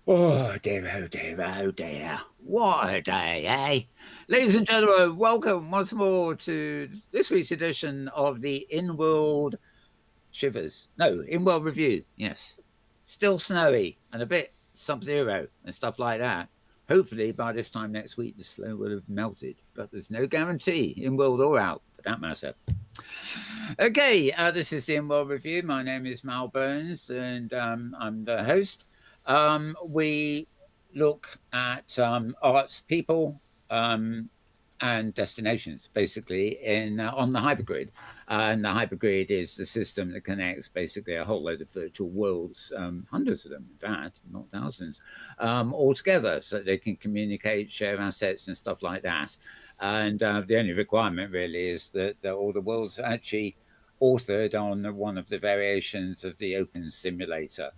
Oh dear, oh dear, oh dear. What a day, eh? Ladies and gentlemen, welcome once more to this week's edition of the Inworld Shivers. No, Inworld Review, yes. Still snowy and a bit sub-zero and stuff like that. Hopefully by this time next week the snow will have melted, but there's no guarantee, Inworld or out, for that matter. Okay, this is the Inworld Review. My name is Mal Burns and I'm the host. We look at arts, people, and destinations, basically, in on the Hypergrid. And the Hypergrid is the system that connects basically a whole load of virtual worlds, hundreds of them, in fact, not thousands, all together, so they can communicate, share assets, and stuff like that. And the only requirement really is that all the worlds are actually authored on one of the variations of the Open Simulator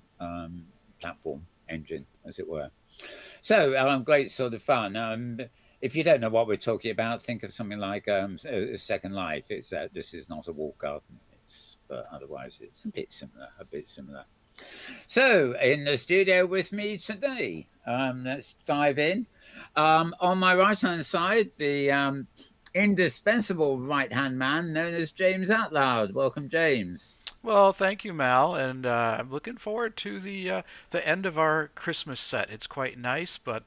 platform engine, as it were. So, great sort of fun. If you don't know what we're talking about, think of something like Second Life. It's this is not a walled garden, but otherwise it's a bit similar. A bit similar. So, in the studio with me today, let's dive in. On my right hand side, the indispensable right hand man known as James Atloud. Welcome, James. Well, thank you, Mal, and I'm looking forward to the end of our Christmas set. It's quite nice, but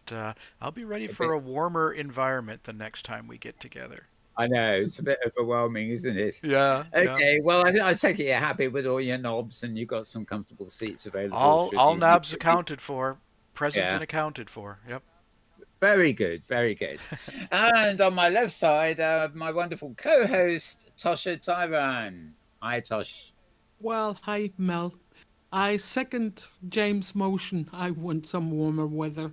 I'll be ready A for bit a warmer environment the next time we get together. I know it's a bit overwhelming, isn't it? Yeah, yeah. Okay, well, I take it you're happy with all your knobs, and you've got some comfortable seats available. Should All you need knobs to be? accounted for, present Yeah, and accounted for. Yep. very good, very good. And on my left side, my wonderful co-host Tosha Tyran. Hi, Tosh. Well, hi, Mel. I second James' motion. I want some warmer weather.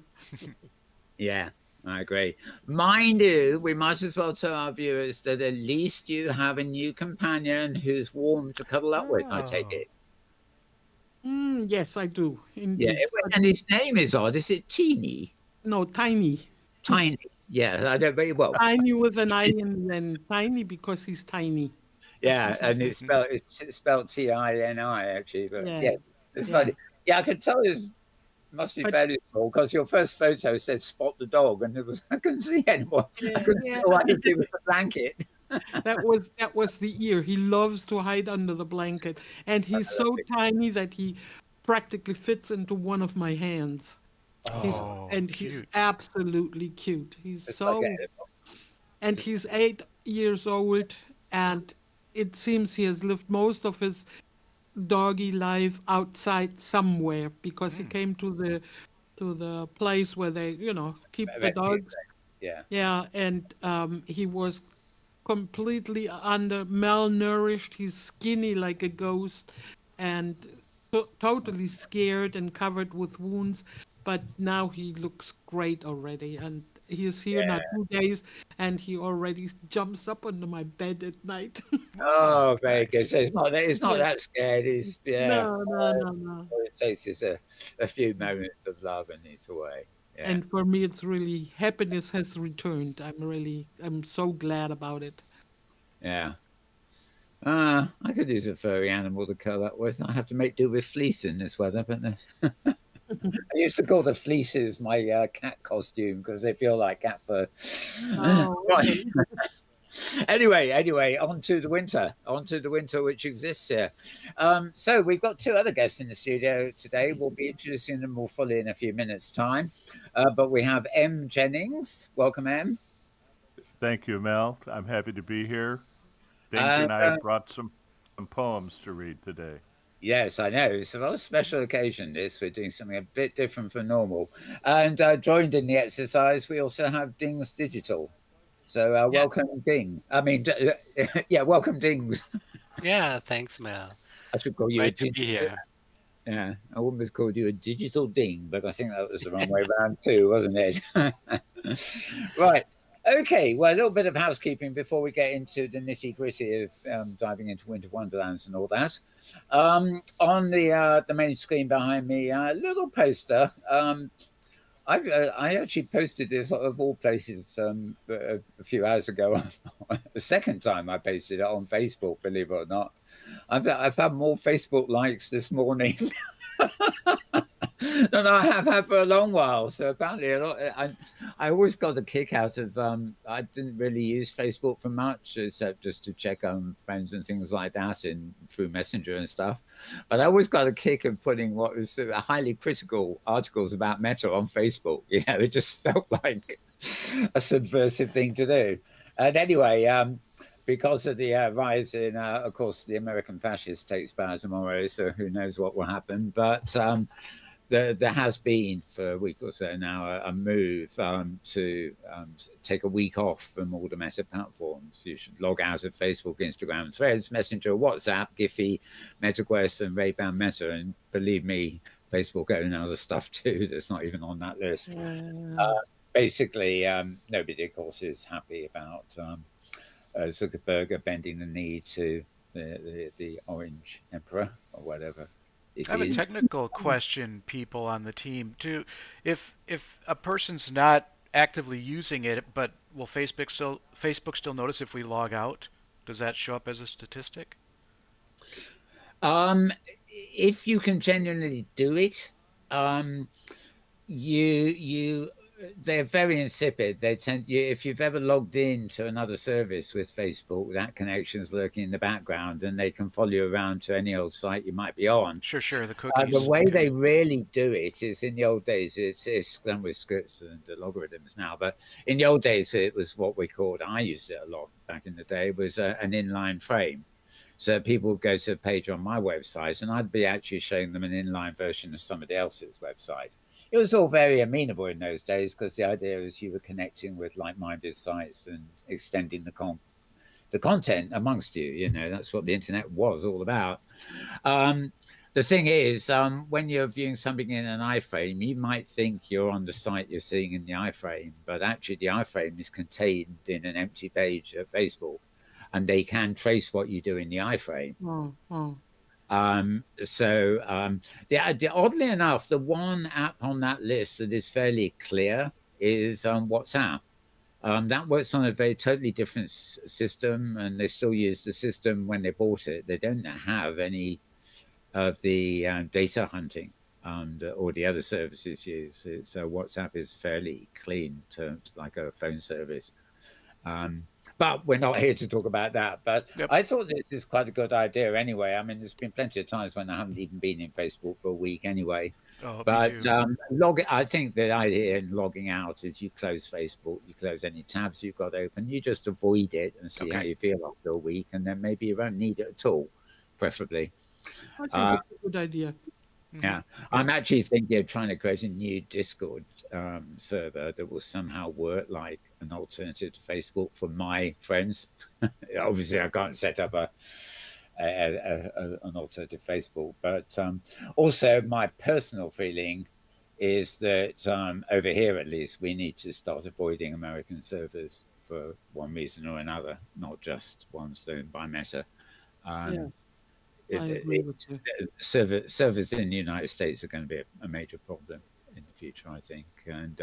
Yeah, I agree. Mind you, we might as well tell our viewers that at least you have a new companion who's warm to cuddle up with. I take Oh. it. Yes, I do, Yeah, indeed. But and his name is odd. Is it Teeny? no, tiny. Tiny. Yeah, I know very well. Tiny with an I and then tiny because he's tiny. Yeah, and it's spelled Tini actually, but Yeah, yeah, it's yeah. funny. Yeah, I could tell it must be But fairly small because your first photo said "spot the dog," and it was I couldn't see anymore. I couldn't see yeah, all I could see was the blanket. that was the ear. He loves to hide under the blanket, and he's so tiny that he practically fits into one of my hands. He's Oh, Oh, and he's cute. absolutely cute. He's it's like so and he's 8 years old, and it seems he has lived most of his doggy life outside somewhere because he Mm. came to the place where they keep a the rescue dogs. place. Yeah, Yeah, and he was completely under malnourished. He's skinny like a ghost, and totally scared and covered with wounds. But now he looks great already, and he is here now yeah. 2 days, and he already jumps up under my bed at night. Oh, Oh, very good. nice. So it's not Yeah. that scared. It's yeah. No, no, no, no. All it takes is a few moments of love and it's away. Yeah, And for me, it's really happiness has returned. I'm so glad about it. yeah. I could use a furry animal to curl up with. I have to make do with fleece in this weather, but I used to call the fleeces my cat costume because they feel like cat fur. Oh, Right. okay. Anyway, on to the winter which exists here. So we've got two other guests in the studio today. We'll be introducing them more fully in a few minutes' time. But we have M. Jennings. Welcome, M. Thank you, Mel. I'm happy to be here. Dink And and I brought some poems to read today. yes, I know. It's a rather special occasion, this. We're doing something a bit different from normal. And joined in the exercise, we also have Dings Digital. So Yeah, welcome, Ding. I mean, yeah, welcome, Dings. yeah, thanks, Mel. I should call you a Great to be digital. here. Yeah, I almost called you a digital ding, but I think that was the wrong way around too, wasn't it? Right. Okay. Well, a little bit of housekeeping before we get into the nitty gritty of diving into Winter Wonderlands and all that. On the main screen behind me, a little poster. I actually posted this of all places a few hours ago. The second time I posted it on Facebook, believe it or not. I've had more Facebook likes this morning No, I have had for a long while. So apparently, I always got a kick out of. I didn't really use Facebook for much, except just to check on friends and things like that, and through Messenger and stuff. But I always got a kick of putting what was highly critical articles about Meta on Facebook. You know, it just felt like a subversive thing to do. And anyway, because of the rise in, of course, the American fascist takes power tomorrow, so who knows what will happen. But there has been for a week or so now a move to take a week off from all the Meta platforms. You should log out of Facebook, Instagram, Threads, Messenger, WhatsApp, Giphy, MetaQuest, and Ray-Ban Meta. And believe me, Facebook owns other stuff too that's not even on that list. Basically, nobody, of course, is happy about Zuckerberg bending the knee to the Orange Emperor or whatever. I have a technical question, people on the team. If a person's not actively using it, but will Facebook still notice if we log out? Does that show up as a statistic? If you can genuinely do it, they're very insipid. They tend if you've ever logged into another service with Facebook, that connection's lurking in the background, and they can follow you around to any old site you might be on. Sure, the cookies. The way they really do it is in the old days. It's done with scripts and the logarithms now, but in the old days it was what we called. I used it a lot back in the day. Was an inline frame. So people would go to a page on my website, and I'd be actually showing them an inline version of somebody else's website. It was all very amenable in those days because the idea was you were connecting with like-minded sites and extending the content amongst you. You know, that's what the internet was all about. The thing is, when you're viewing something in an iframe, you might think you're on the site you're seeing in the iframe, but actually the iframe is contained in an empty page of Facebook, and they can trace what you do in the iframe. Oddly enough, the one app on that list that is fairly clear is WhatsApp. That works on a very totally different system, and they still use the system when they bought it. They don't have any of the data hunting that all the other services use. So WhatsApp is fairly clean to like a phone service. But we're not here to talk about that. But yep. I thought this is quite a good idea anyway. I mean, there's been plenty of times when I haven't even been in Facebook for a week anyway. But I think the idea in logging out is you close Facebook, you close any tabs you've got open, you just avoid it and see how you feel after a week, and then maybe you won't need it at all, preferably. I think it's a good idea. Yeah, I'm actually thinking of trying to create a new Discord server that will somehow work like an alternative to Facebook for my friends. Obviously, I can't set up an alternative Facebook, but also my personal feeling is that over here, at least, we need to start avoiding American servers for one reason or another, not just ones owned by Meta. Servers in the United States are going to be a major problem in the future, I think. And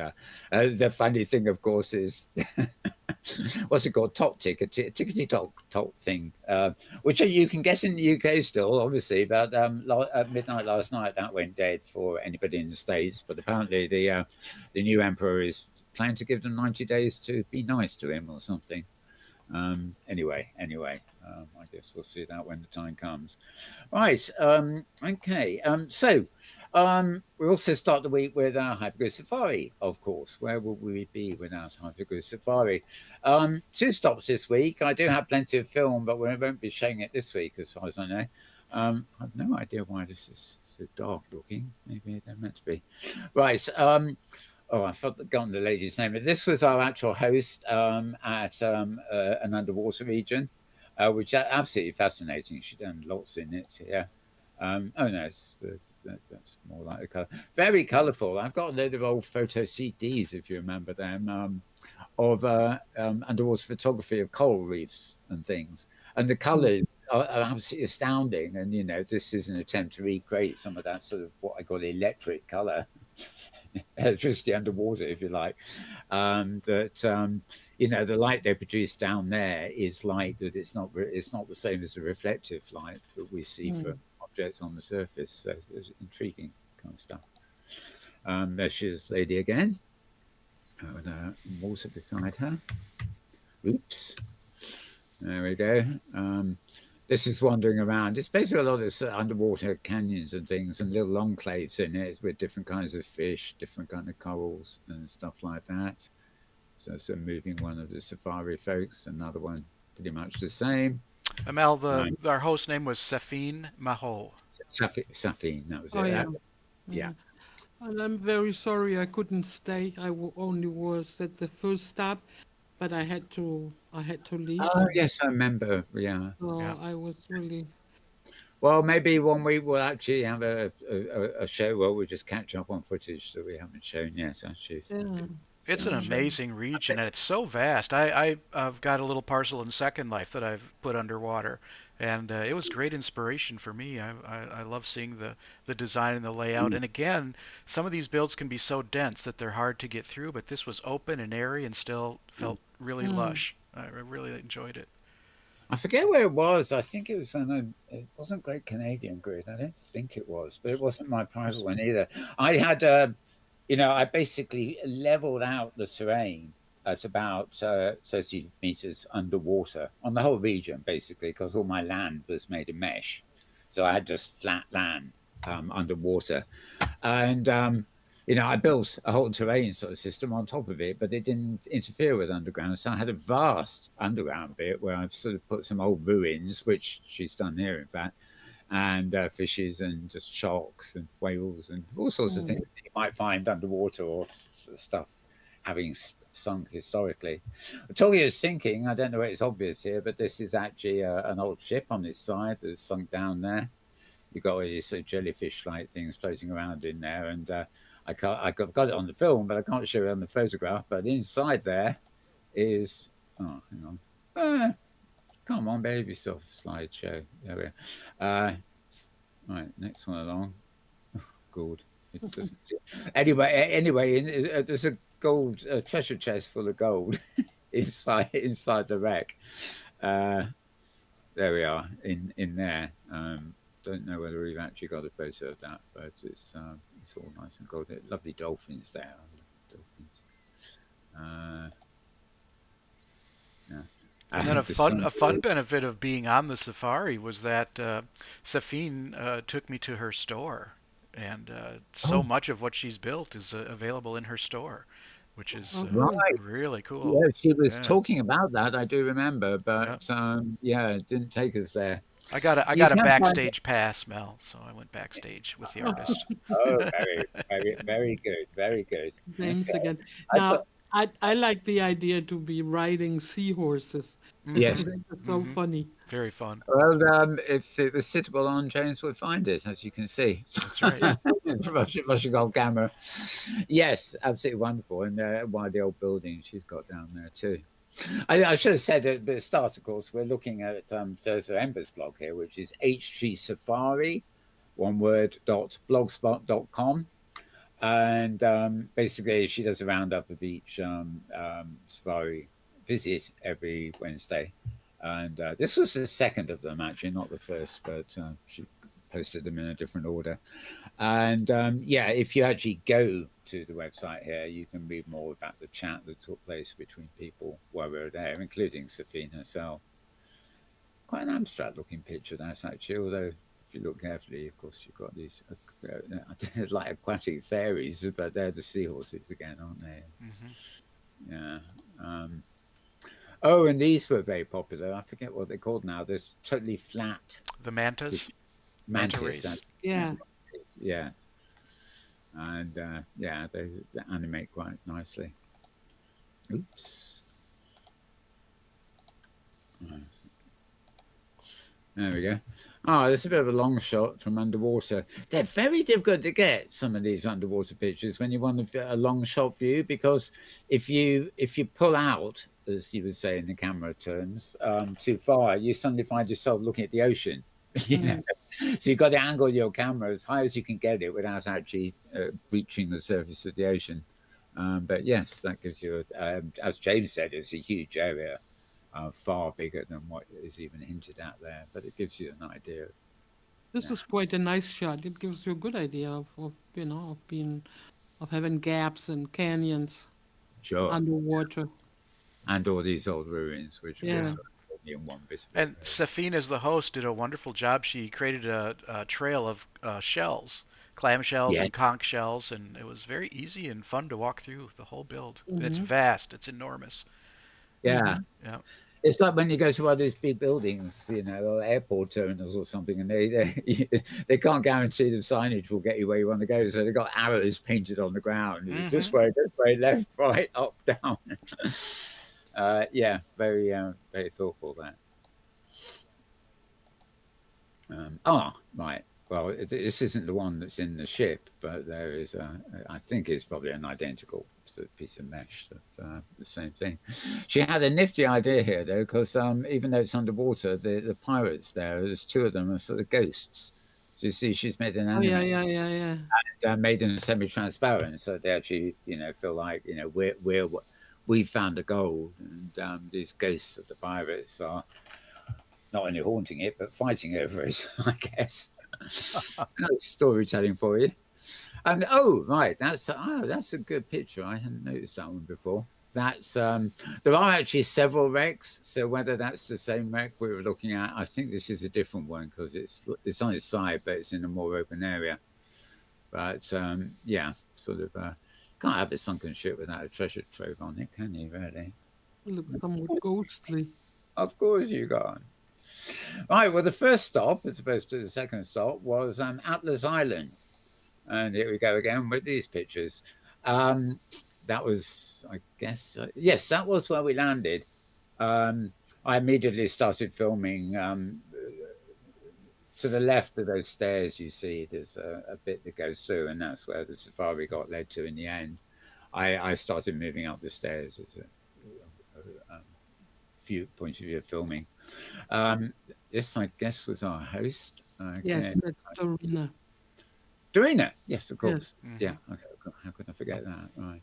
the funny thing, of course, is what's it called? Tickety-tock thing, which you can get in the UK still, obviously. But at midnight last night, that went dead for anybody in the States. But apparently, the new emperor is planning to give them 90 days to be nice to him or something. Anyway, I guess we'll see that when the time comes. Right. Okay. So we also start the week with our Hypergrid Safari, of course. Where would we be without Hypergrid Safari? 2 stops this week. I do have plenty of film, but we won't be showing it this week, as far as I know. I have no idea why this is so dark looking. Maybe they're meant to be. Right. I've forgotten the lady's name. But this was our actual host at an underwater region, which is absolutely fascinating. She's done lots in it. Yeah. That's more like the color. Very colourful. I've got a load of old photo CDs, if you remember them, of underwater photography of coral reefs and things. And the colours are absolutely astounding. And, you know, this is an attempt to recreate some of that sort of what I call electric colour. Electricity underwater, if you like. You know, the light they produce down there is light that it's not the same as the reflective light that we see for objects on the surface. So it's intriguing kind of stuff. There she is, lady again. With water beside her. Oops. There we go. This is wandering around. It's basically a lot of underwater canyons and things and little enclaves in it with different kinds of fish, different kind of corals and stuff like that. So moving one of the safari folks, another one pretty much the same. Mel, our host name was Safine Maho. Safine, that was Oh, it. yeah. Yeah. And I'm very sorry I couldn't stay. Only was at the first stop, but I had to leave. Oh, yes, I remember. Yeah. So Yeah. I was really. Well, maybe one week we'll actually have a show where we just catch up on footage that we haven't shown yet. Actually, Yeah. It's an amazing region, and it's so vast. I've got a little parcel in Second Life that I've put underwater, and it was great inspiration for me. I love seeing the design and the layout. And again, some of these builds can be so dense that they're hard to get through, but this was open and airy and still felt really lush. I really enjoyed it. I forget where it was. I think it was when it wasn't Great Canadian Grid. I don't think it was, but it wasn't my private one either. I had, I basically leveled out the terrain at about 30 meters underwater on the whole region, basically, because all my land was made of mesh. So I had just flat land underwater. And I built a whole terrain sort of system on top of it, but it didn't interfere with underground. So I had a vast underground bit where I've sort of put some old ruins, which she's done here, in fact, and fishes and just sharks and whales and all sorts of things that you might find underwater or stuff having sunk historically. Talking of sinking, I don't know if it's obvious here, but this is actually an old ship on its side that's sunk down there. You've got all these sort of jellyfish-like things floating around in there, and I've got it on the film, but I can't show it on the photograph. But inside there is, oh, hang on, come on, behave yourself, slideshow. There we go. Right, next one along. Oh, good. It doesn't. Anyway, there's a gold treasure chest full of gold inside the wreck. There we are in there. Don't know whether we've actually got a photo of that, but it's all nice and golden. Lovely dolphins there. Dolphins. Yeah. And then a fun benefit of being on the safari was that Safine took me to her store, and so much of what she's built is available in her store, which is really cool. Yeah, she was talking about that. I do remember, but it didn't take us there. I got a backstage pass, Mel, so I went backstage with the artist. Oh, very good, very good. Thanks again. Now, I like the idea to be riding seahorses. Yes, it's so funny. Very fun. Well, if it was sittable on, James would find it, as you can see. That's right. Russian Golf camera. Yes, absolutely wonderful. And one of the old buildings she's got down there too. I should have said at the start, of course, we're looking at Thursday Ember's blog here, which is HG one word, .blogspot.com. And basically, she does a roundup of each safari visit every Wednesday. And this was the second of them, actually, not the first, but she posted them in a different order. And if you actually go to the website here, you can read more about the chat that took place between people while we were there, including Safine herself. Quite an abstract looking picture, that's actually, although if you look carefully, of course, you've got these like aquatic fairies, but they're the seahorses again, aren't they? Mm-hmm. Yeah. Oh, and these were very popular. I forget what they're called now. They're totally flat. The mantas? Mantis. Yeah. Yeah. And they animate quite nicely. Oops. There we go. Oh, there's a bit of a long shot from underwater. They're very difficult to get, some of these underwater pictures, when you want a long shot view, because if you pull out, as you would say in the camera terms, too far, you suddenly find yourself looking at the ocean. So you've got to angle your camera as high as you can get it without actually reaching the surface of the ocean. But yes, that gives you, as James said, it's a huge area. Far bigger than what is even hinted at there, but it gives you an idea. This is quite a nice shot. It gives you a good idea of being of having gaps and canyons Sure. underwater. And all these old ruins, which are Yeah. just only in one bit of it. And Safine, as the host, did a wonderful job. She created a trail of shells, clam shells Yeah. and conch shells, and it was very easy and fun to walk through the whole build. And it's Mhm. vast. It's enormous. Yeah. Yeah. It's like when you go to one of these big buildings, you know, or airport terminals or something, and they can't guarantee the signage will get you where you want to go. So they've got arrows painted on the ground. This way, left, right, up, down. Yeah, very very thoughtful that. Right. Well, this isn't the one that's in the ship, but there is I think it's probably an identical sort of piece of mesh of the same thing. She had a nifty idea here, though, because even though it's underwater, the pirates there's two of them are sort of ghosts. So you see, she's made an Oh anime, yeah. made them semi-transparent, so they actually, feel like we found the gold, and these ghosts of the pirates are not only haunting it, but fighting over it, I guess. That's storytelling for you. And right, that's a good picture. I hadn't noticed that one before. That's there are actually several wrecks. So whether that's the same wreck we were looking at, I think this is a different one because it's on its side, but it's in a more open area. But yeah, sort of can't have a sunken ship without a treasure trove on it, can you? Really? It looks somewhat ghostly. Of course you can't. Right, well, the first stop, as opposed to the second stop, was Atlas Island. And here we go again with these pictures. That was, I guess, yes, that was where we landed. I immediately started filming. To the left of those stairs, you see, there's a bit that goes through, and that's where the safari got led to in the end. I started moving up the stairs as a few points of view of filming. This, I guess, was our host. Yes, that's Dorina. Dorina, yes, of course. Yes. Yeah, okay. How could I forget that? Right.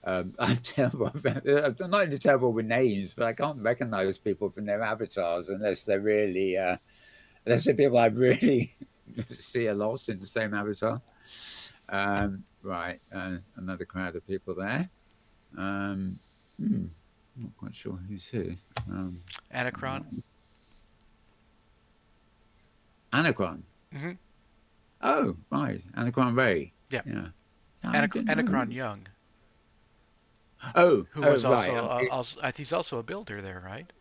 I'm terrible. I'm not only terrible with names, but I can't recognize people from their avatars unless they're really, unless they're people I really see a lot in the same avatar. Right, another crowd of people there. Not quite sure who's who. Anachron. Anachron. Mm-hmm. Oh, right. Anachron Ray. Yeah. Yeah. Anachron Young. Oh, who was right. also I think he's also a builder there, right?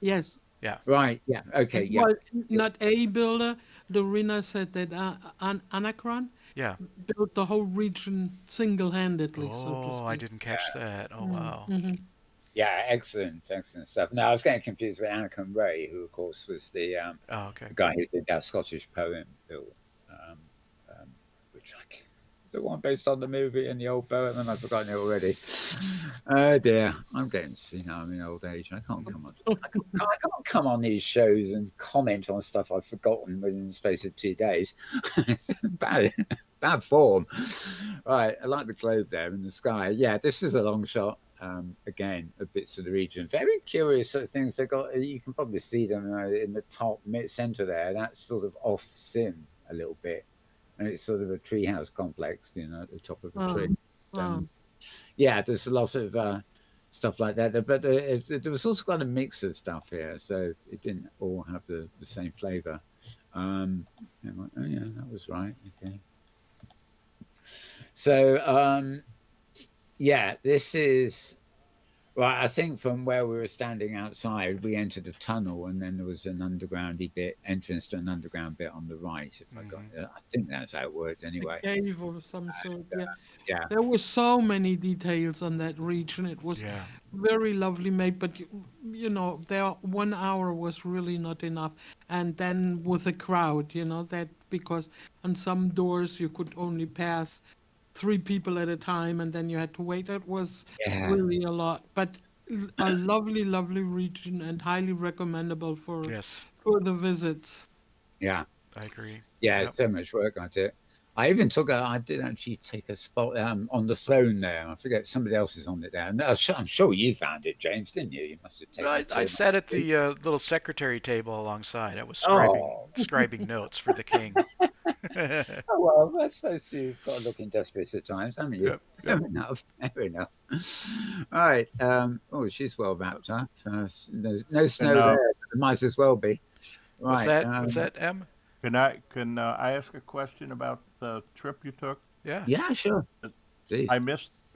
Yes. Yeah. Right. Yeah. Okay. Yeah. Well, not a builder. Dorina said that Anachron Yeah. built the whole region single-handedly. Oh, so to speak. I didn't catch that. Oh, wow. Mm-hmm. Yeah. Excellent stuff. Now I was getting confused with Anachron Ray, who of course was the okay. guy who did that Scottish poem, which the one based on the movie and the old poem, and I've forgotten it already. Oh dear, I'm getting senile in old age. I can't come on. I can't come on these shows and comment on stuff I've forgotten within the space of 2 days. bad form. Right, I like the globe there in the sky. Yeah, this is a long shot. Again, of bits of the region. Very curious sort of things they got. You can probably see them in the top center there. That's sort of off sim a little bit. And it's sort of a treehouse complex, at the top of a tree. Yeah, there's a lot of stuff like that. But there was also quite a mix of stuff here, so it didn't all have the same flavor. Oh, yeah, that was right. Okay. So, yeah, this is... Well, I think from where we were standing outside, we entered a tunnel, and then there was an undergroundy bit, entrance to an underground bit on the right. If I got it, I think that's how it worked anyway. A cave of some sort. Yeah. There were so many details on that region. It was very lovely made, but there 1 hour was really not enough. And then with a crowd, that because on some doors you could only pass 3 people at a time, and then you had to wait. It was really a lot, but a lovely, lovely region and highly recommendable for the visits. Yeah, I agree. Yeah, it's so much work on it. I did actually take a spot on the throne there. I forget somebody else is on it there. And I'm sure you found it, James, didn't you? You must have taken I sat at the little secretary table alongside. I was scribing notes for the king. Oh, well, I suppose you've got to look industrious at times, haven't you? Yep, yep. Fair enough. Fair enough. All right. Oh, she's well wrapped up. There's no snow And there. But there might as well be. What's Right. that? What's that, M? can I ask a question about the trip you took? Yeah. Yeah, sure. Please.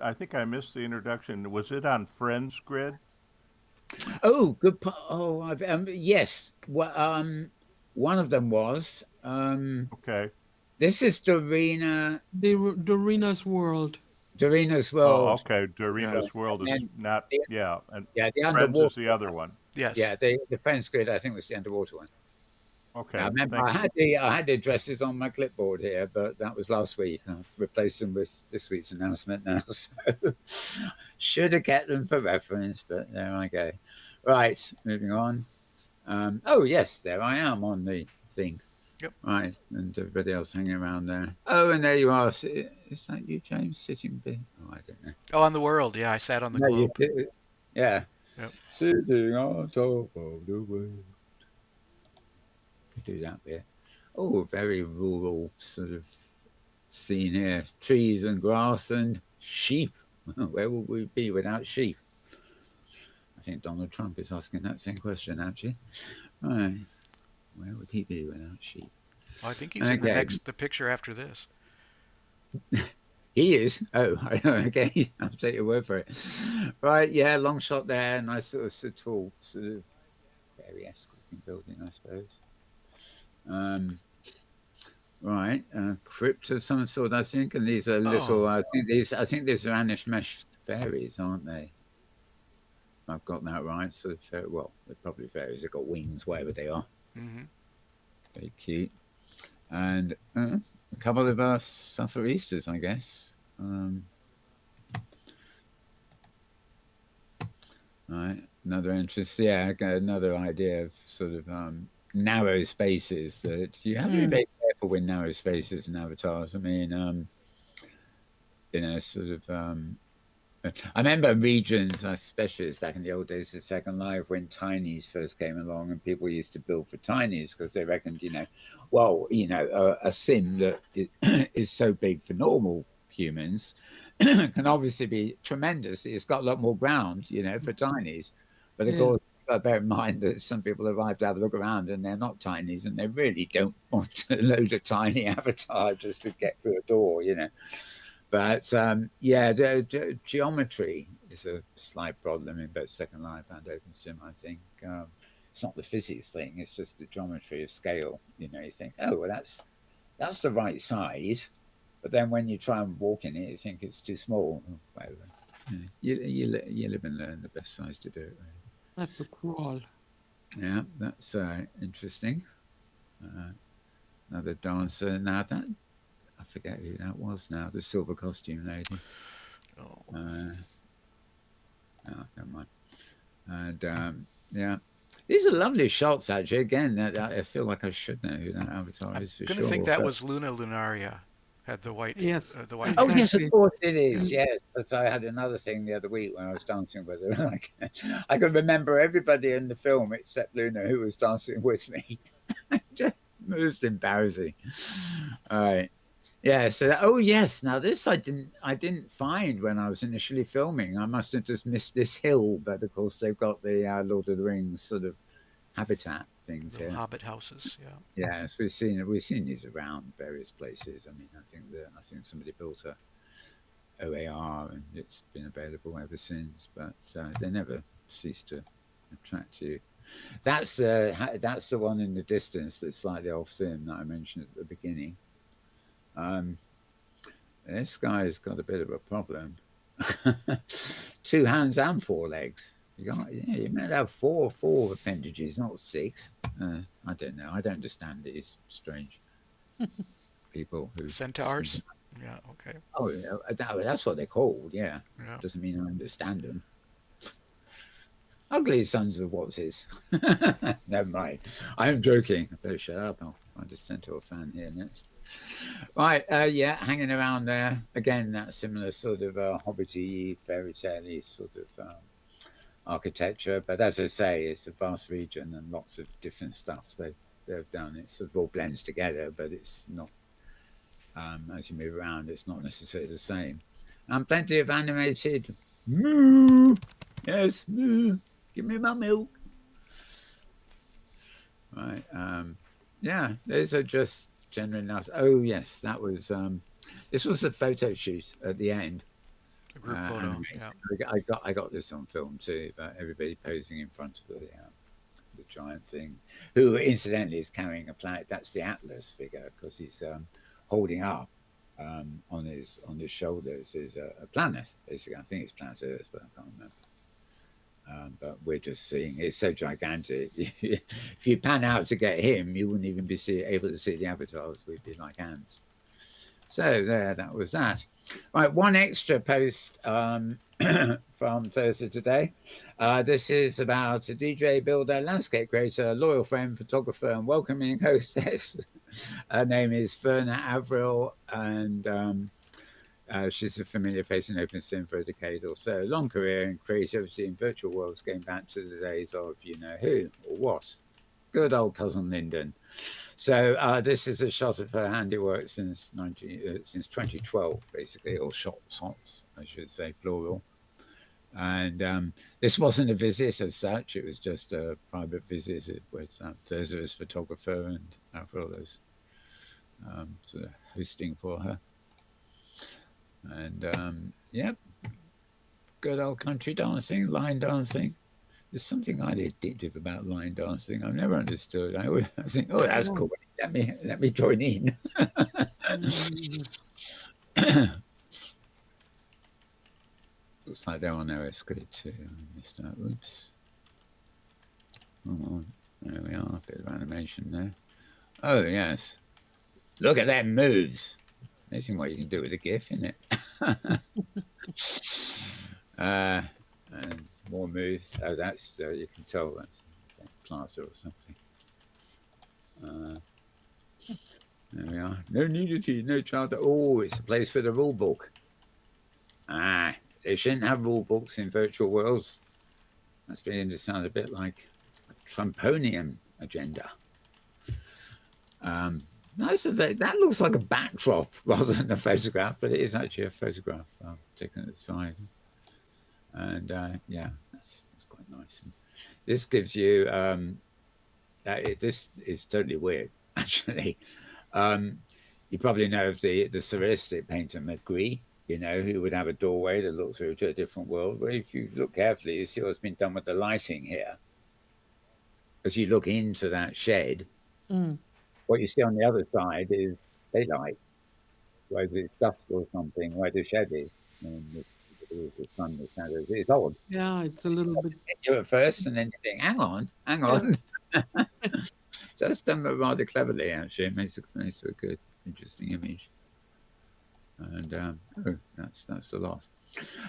I think I missed the introduction. Was it on Friends Grid? Oh, good. Oh, yes. Well, one of them was. Okay. This is Dorina's World. Dorina's Oh, World. okay. Dorina's World is And not. the, Yeah, and yeah, the Friends underwater. is the other one. Yes. Yeah, the Friends Grid, I think, was the underwater one. Okay. I remember Thank you. I had the addresses on my clipboard here, but that was last week. I've replaced them with this week's announcement now. So should have kept them for reference, but there I go. Right, moving on. Oh yes, there I am on the thing. Yep. Right, and everybody else hanging around there. Oh, and there you are. Is that you, James, sitting there? Oh, I don't know. Oh, on the world. Yeah, I sat on the No, globe. yeah. Yep. Sitting on top of the world. Could do that bit. Oh, very rural sort of scene here. Trees and grass and sheep. Where would we be without sheep? I think Donald Trump is asking that same question, actually. Right. Where would he be without sheep? Well, I think he's in the picture after this. He is. Oh, okay. I'll take your word for it. Right, yeah, long shot there. Nice sort of tall, sort of fairy-esque looking building, I suppose. Right, crypt of some sort, I think, and these are little. I think these are Anish mesh fairies, aren't they? If I've got that right. Sort of, well, they're probably fairies. They've got wings, wherever they are. Mm-hmm. Very cute, and a couple of Suffer Easters, I guess. Right, another interest. Yeah, another idea of sort of narrow spaces. That you have to be very careful with narrow spaces and avatars. I mean, sort of. I remember regions, especially back in the old days of Second Life, when tinies first came along, and people used to build for tinies because they reckoned, a sim that is so big for normal humans can obviously be tremendous. It's got a lot more ground, for tinies. But of course, you've got to bear in mind that some people arrive to have a look around and they're not tinies, and they really don't want to load a tiny avatar just to get through a door, But the geometry is a slight problem in both Second Life and OpenSim, I think. It's not the physics thing, it's just the geometry of scale. You think, oh, well, that's the right size. But then when you try and walk in it, you think it's too small. Whatever. You live and learn the best size to do it. Really. That's a crawl. Yeah, that's interesting. Another dancer. Now that I forget who that was now. The silver costume lady. Oh, never mind. And yeah, these are lovely shots. Actually, again, I feel like I should know who that avatar is for sure. I'm gonna think that was Luna Lunaria. Had the white. Yes. The white. Oh yes, of course it is. Yes, but I had another thing the other week when I was dancing with her. I could remember everybody in the film except Luna, who was dancing with me. Just most embarrassing. All right. Yeah. So, yes. Now this I didn't find when I was initially filming. I must have just missed this hill, but of course they've got the Lord of the Rings sort of habitat things here. Hobbit houses. Yeah. Yes, we've seen these around various places. I mean, I think somebody built a OAR and it's been available ever since, but they never cease to attract you. That's the one in the distance that's slightly off sim that I mentioned at the beginning. This guy's got a bit of a problem. 2 hands and 4 legs. You meant to have four appendages, not 6. I don't know. I don't understand these strange people who centaurs. Yeah. Okay. Oh, yeah, that's what they're called. Yeah. Doesn't mean I understand them. Ugly sons of what's his. Never mind. I'm joking. I better shut up. I'll find a centaur fan here next. Right. Hanging around there again. That similar sort of hobbity, fairy tale sort of architecture, but as I say, it's a vast region and lots of different stuff they've done. It sort of all blends together, but it's not as you move around, it's not necessarily the same. And plenty of animated moo. Yes, moo. Give me my milk. Right. Yeah, those are just generally nice. Oh yes, that was this was a photo shoot at the end. A group photo. Yeah. I got this on film too, but everybody posing in front of the giant thing, who incidentally is carrying a planet. That's the Atlas figure because he's holding up on his shoulders is a planet. Basically, I think it's planet Earth, but I can't remember. But we're just seeing it's so gigantic. If you pan out to get him, you wouldn't even be able to see the avatars. We'd be like ants. So there, that was that. Right, one extra post from Thursday today. This is about a DJ, builder, landscape creator, loyal friend, photographer, and welcoming hostess. Her name is Verna Avril, and she's a familiar face in OpenSim for a decade or so. Long career in creativity in virtual worlds, going back to the days of you know who or what. Good old cousin Lyndon. So this is a shot of her handiwork since 2012, basically, or shots, I should say, plural. And this wasn't a visit as such; it was just a private visit with Thursday's photographer and Avril as sort of hosting for her. And yep, good old country dancing, line dancing. There's something highly addictive about line dancing. I've never understood. I think, oh, that's cool. Let me join in. Looks like they're on their escort too. I missed that. Oops. Oh, there we are. A bit of animation there. Oh yes. Look at them moves. Amazing what you can do with a GIF, isn't it? And more moves. Oh, that's you can tell that's plaster or something. There we are. No nudity, no child. Oh, it's a place for the rule book. They shouldn't have rule books in virtual worlds. That's beginning to sound a bit like a Trumponian agenda. That looks like a backdrop rather than a photograph, but it is actually a photograph taken at the side. And yeah, that's quite nice. And this gives you this is totally weird, actually. You probably know of the surrealistic painter McGree, you know, who would have a doorway that looks through to a different world. Well, if you look carefully, you see what's been done with the lighting here. As you look into that shed, what you see on the other side is daylight, whereas it's dusk or something where the shed is. And the sun, the shadows. It's odd. Yeah, it's a little bit. You at first, and then you think, hang on. So that's done rather cleverly, actually. It makes a good, interesting image. And oh, that's the last.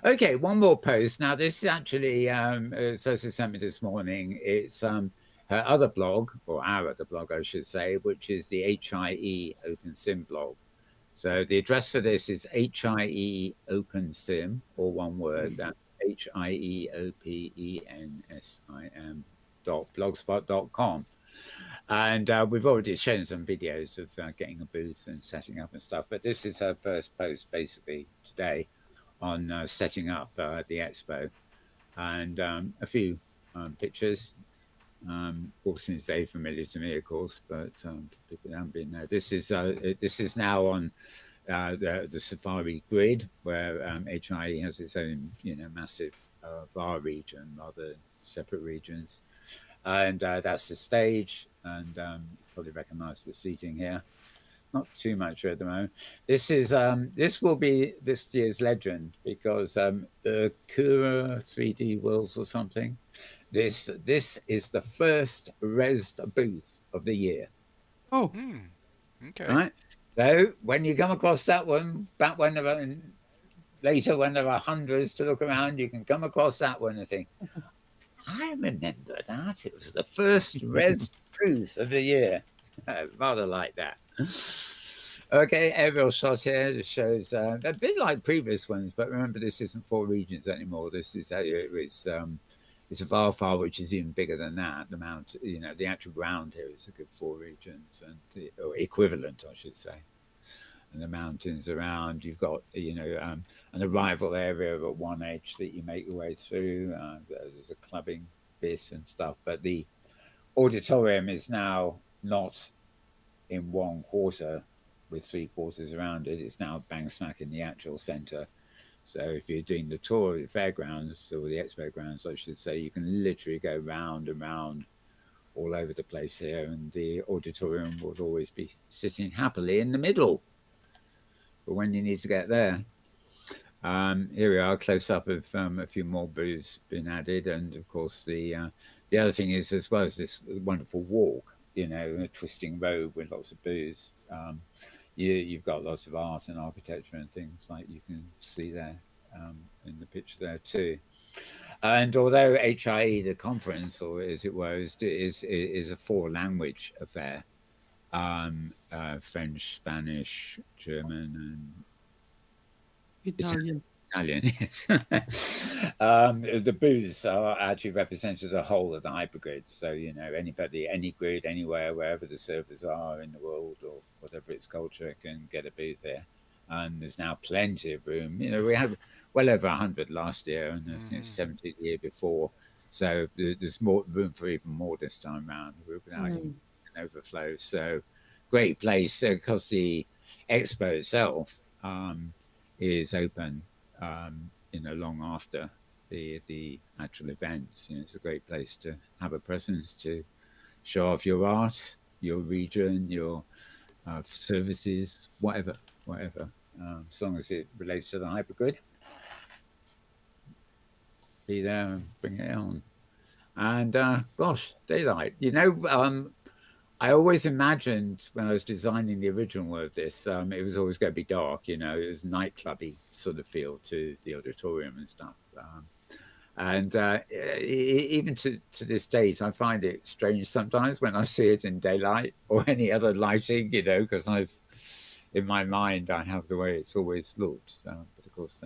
Okay, one more post. Now, this is actually Sosa sent me this morning. It's her other blog, or our other blog, I should say, which is the HIE OpenSim blog. So the address for this is HIE OpenSim, or one word. That's HIEOPENSIM.blogspot.com. And we've already shown some videos of getting a booth and setting up and stuff. But this is her first post, basically, today on setting up the expo. And a few pictures. All seems very familiar to me, of course, but people haven't been there. This is now on the Safari grid, where HIE has its own, massive VAR region, rather separate regions, and that's the stage. And probably recognise the seating here. Not too much at the moment. This is this will be this year's legend because the Kura 3D Worlds or something. This is the first rezzed booth of the year. Oh, okay. Right. So when you come across that one, back when there are, later when there are hundreds to look around, you can come across that one and think, I remember that. It was the first rezzed booth of the year. Rather like that. Okay, aerial shot here. This shows a bit like previous ones, but remember this isn't 4 regions anymore. This is it's a VAR file which is even bigger than that. The amount, the actual ground here is a good 4 regions, and or equivalent, I should say. and the mountains around. You've got an arrival area at one edge that you make your way through. There's a clubbing bit and stuff, but the auditorium is now not in one quarter with three quarters around it. It's now bang smack in the actual centre. So if you're doing the tour of the fairgrounds or the expo grounds, I should say, you can literally go round and round all over the place here, and the auditorium would always be sitting happily in the middle. But when you need to get there, here we are, close up of a few more booths being added, and of course the other thing is, as well as this wonderful walk, a twisting road with lots of booths, you've got lots of art and architecture and things like you can see there in the picture there too. And although HIE, the conference, or as it were, is a 4-language affair, French, Spanish, German, and Italian. Yes. The booths are actually represented the whole of the hypergrid. So, anybody, any grid, anywhere, wherever the servers are in the world or whatever its culture, can get a booth here. And there's now plenty of room. We had well over 100 last year, and I think 70 the year before. So there's more room for even more this time around without an overflow. So great place, because the expo itself is open long after the actual events. It's a great place to have a presence, to show off your art, your region, your services, whatever, as long as it relates to the hypergrid. Be there and bring it on. And gosh, daylight. I always imagined when I was designing the original of this, it was always going to be dark. It was nightclubby sort of feel to the auditorium and stuff. And even to this date, I find it strange sometimes when I see it in daylight or any other lighting, because in my mind, I have the way it's always looked. But of course,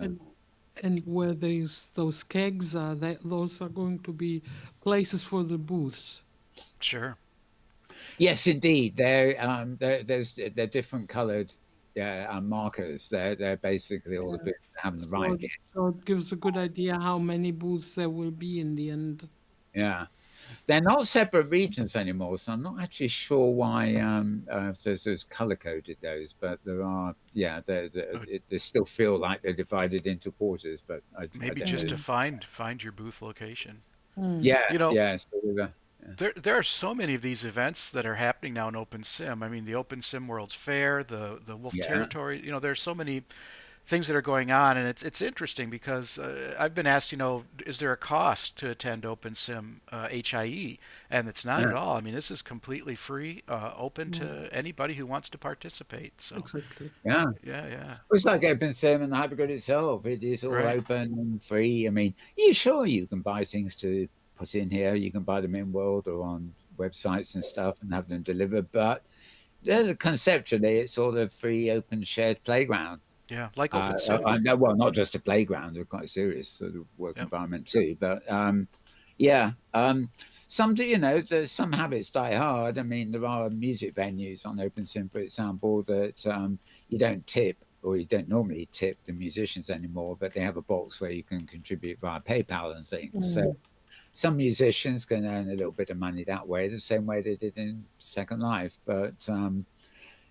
and where those kegs are, those are going to be places for the booths. Sure. Yes, indeed. They're different coloured markers. They're basically all the booths having the right. So it gives a good idea how many booths there will be in the end. Yeah. They're not separate regions anymore, so I'm not actually sure why there's color-coded those, but there are, they still feel like they're divided into quarters, but maybe I just know. to find your booth location. Yeah. There are so many of these events that are happening now in OpenSim. I mean, the OpenSim World's Fair, the Wolf Territory, there's so many things that are going on, and it's interesting because I've been asked, is there a cost to attend OpenSim HIE? And it's not at all. I mean, this is completely free, open to anybody who wants to participate. So exactly. Yeah. It's like OpenSim and the Hypergrid itself. It is all open and free. I mean, you can buy things to put in here. You can buy them in World or on websites and stuff and have them delivered. But conceptually, it's sort of free, open, shared playground. Yeah, like OpenSim. Well, not just a playground, they're quite serious sort of work environment too. But some habits die hard. I mean, there are music venues on OpenSim, for example, that you don't tip, or you don't normally tip the musicians anymore, but they have a box where you can contribute via PayPal and things. So some musicians can earn a little bit of money that way, the same way they did in Second Life. But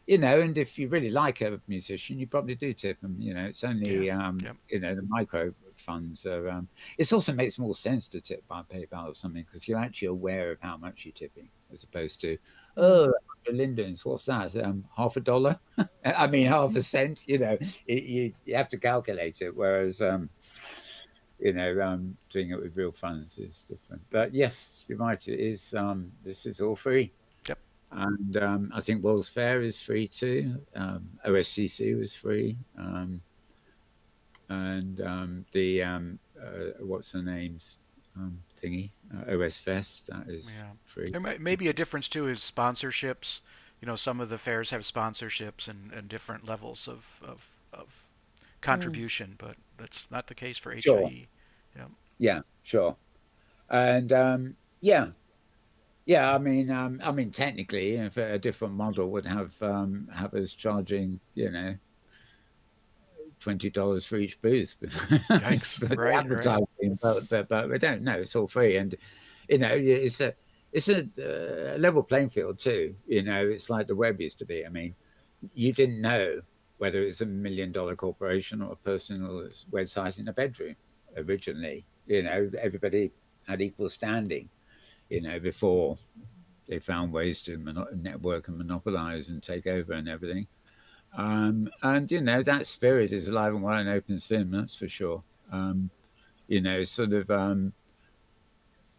and if you really like a musician, you probably do tip them. It's only the micro funds are. It also makes more sense to tip by PayPal or something, because you're actually aware of how much you're tipping, as opposed to Lindens, what's that? $0.50? I mean, half a cent. You have to calculate it. Whereas doing it with real funds is different. But yes, you're right. It is. This is all free. Yep. And I think World's Fair is free too. OSCC was free. And the what's her name's thingy, OS Fest, that is free. There may be a difference too, is sponsorships. Some of the fairs have sponsorships and different levels of contribution, but that's not the case for HIE. Yeah, sure. And I mean, technically, if a different model would have us charging, $20 for each booth Yikes. for the Right. advertising, but we don't know. It's all free, and it's a level playing field too. It's like the web used to be. I mean, you didn't know whether it's $1 million corporation or a personal website in a bedroom originally. Everybody had equal standing. Before they found ways to network and monopolize and take over and everything. And that spirit is alive and well in OpenSim, that's for sure. Sort of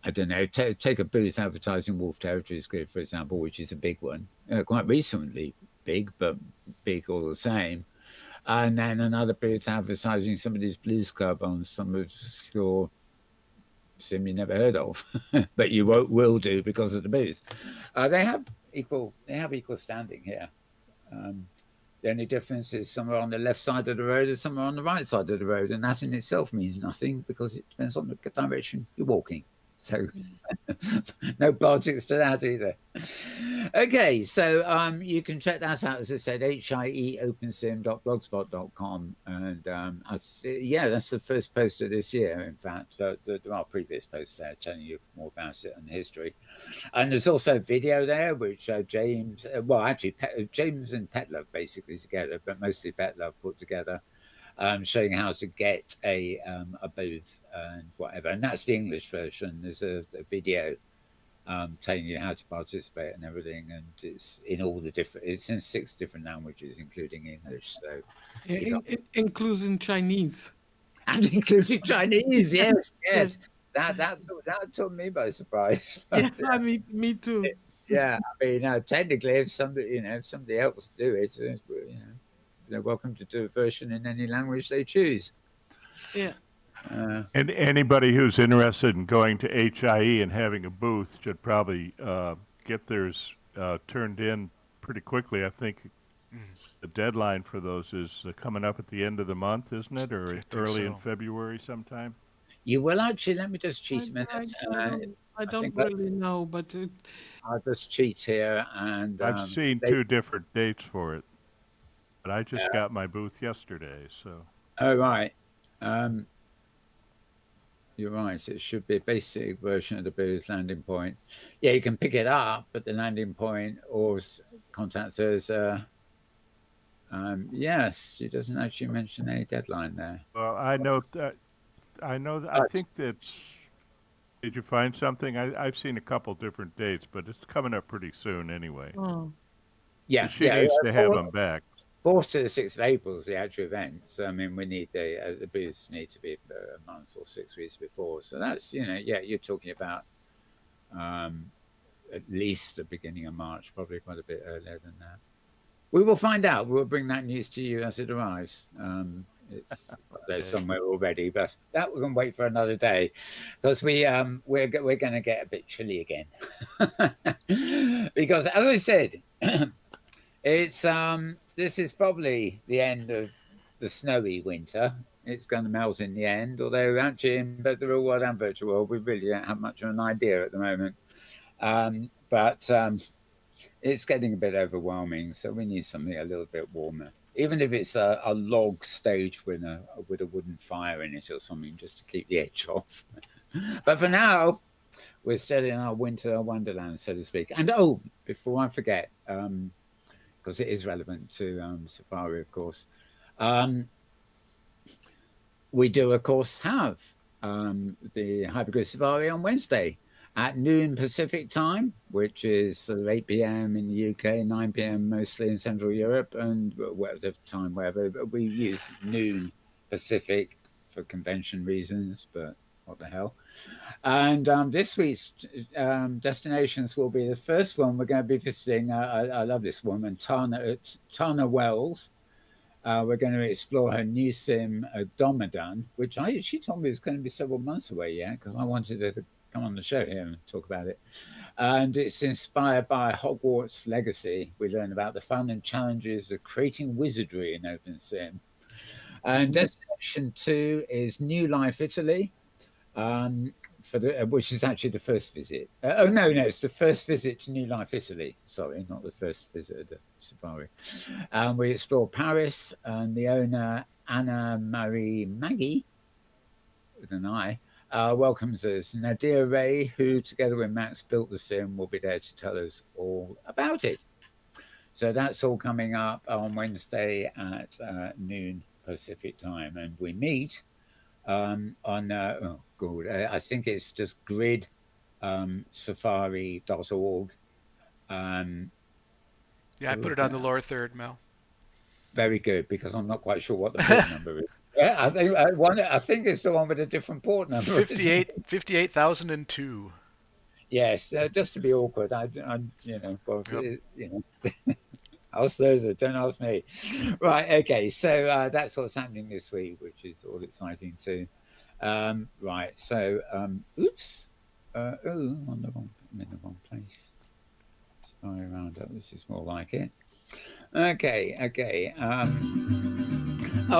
I don't know, take a booth advertising Wolf Territories Grid, for example, which is a big one, quite recently big, but big all the same. And then another booth advertising somebody's blues club on some of your sim you never heard of, but you will do because of the booth. They have equal standing here. The only difference is some are on the left side of the road and some are on the right side of the road, and that in itself means nothing because it depends on the direction you're walking. So no politics to that either. Okay, so you can check that out, as I said, hieopensim.blogspot.com. And that's the first post of this year, in fact. There are previous posts there telling you more about it and the history. And there's also video there, which James, James and Petlove basically together, but mostly Petlove put together, showing how to get a booth and whatever. And that's the English version. There's a video telling you how to participate and everything. And it's in it's in 6 different languages, including English. So including Chinese. And including Chinese, yes. That took me by surprise. But, me too. Yeah, I mean, technically, if somebody else do it, they're welcome to do a version in any language they choose. Yeah. And anybody who's interested in going to HIE and having a booth should probably get theirs turned in pretty quickly. I think the deadline for those is coming up at the end of the month, isn't it? Or early in February sometime? You will actually, let me just cheat a minute. I don't really know, but I'll just cheat here. And I've seen 2 different dates for it. But I just got my booth yesterday, so. Oh, right. You're right. It should be a basic version of the booth landing point. Yeah, you can pick it up at the landing point or contact us. Yes, she doesn't actually mention any deadline there. Well, I know that. I think that's. Did you find something? I've seen a couple different dates, but it's coming up pretty soon anyway. Oh. Yeah, she needs to have them back. 4th to the 6th of April is the actual event. So I mean, we need the booths need to be a month or 6 weeks before. So that's you're talking about at least the beginning of March, probably quite a bit earlier than that. We will find out. We'll bring that news to you as it arrives. It's there's somewhere already, but that we can wait for another day because we're going to get a bit chilly again because, as I said, it's this is probably the end of the snowy winter. It's going to melt in the end, although actually in both the real world and virtual world, we really don't have much of an idea at the moment. But it's getting a bit overwhelming, so we need something a little bit warmer. Even if it's a log stage with a wooden fire in it or something, just to keep the edge off. But for now, we're still in our winter wonderland, so to speak. And before I forget, because it is relevant to Safari, of course, we do, of course, have the Hypergrid Safari on Wednesday at noon Pacific time, which is sort of 8 p.m. in the UK, 9 p.m. mostly in Central Europe, and whatever time, wherever. We use noon Pacific for convention reasons, but what the hell. And this week's destinations will be the first one we're going to be visiting. I love this woman, Tana Wells. We're going to explore her new sim, Domadan, which she told me is going to be several months away yet, because I wanted her to come on the show here and talk about it. And it's inspired by Hogwarts Legacy. We learn about the fun and challenges of creating wizardry in OpenSim. And destination 2 is New Life, Italy, which is actually the first visit. It's the first visit to New Life, Italy. Sorry, not the first visit of the Safari. We explore Paris, and the owner, Anna Marie Maggie, with an I, welcomes us. Nadia Ray, who together with Max built the sim, will be there to tell us all about it. So that's all coming up on Wednesday at noon Pacific time. And we meet on, I think it's just gridsafari.org. Yeah, I put it on the lower third, Mel. Very good, because I'm not quite sure what the port number is. Yeah, I think it's the one with a different port number. 58,002. Yes, just to be awkward. Ask Thursday, don't ask me. Right, okay, so that's what's happening this week, which is all exciting too. Right, so, oops. I'm in the wrong place. Sorry, round up. This is more like it. Okay.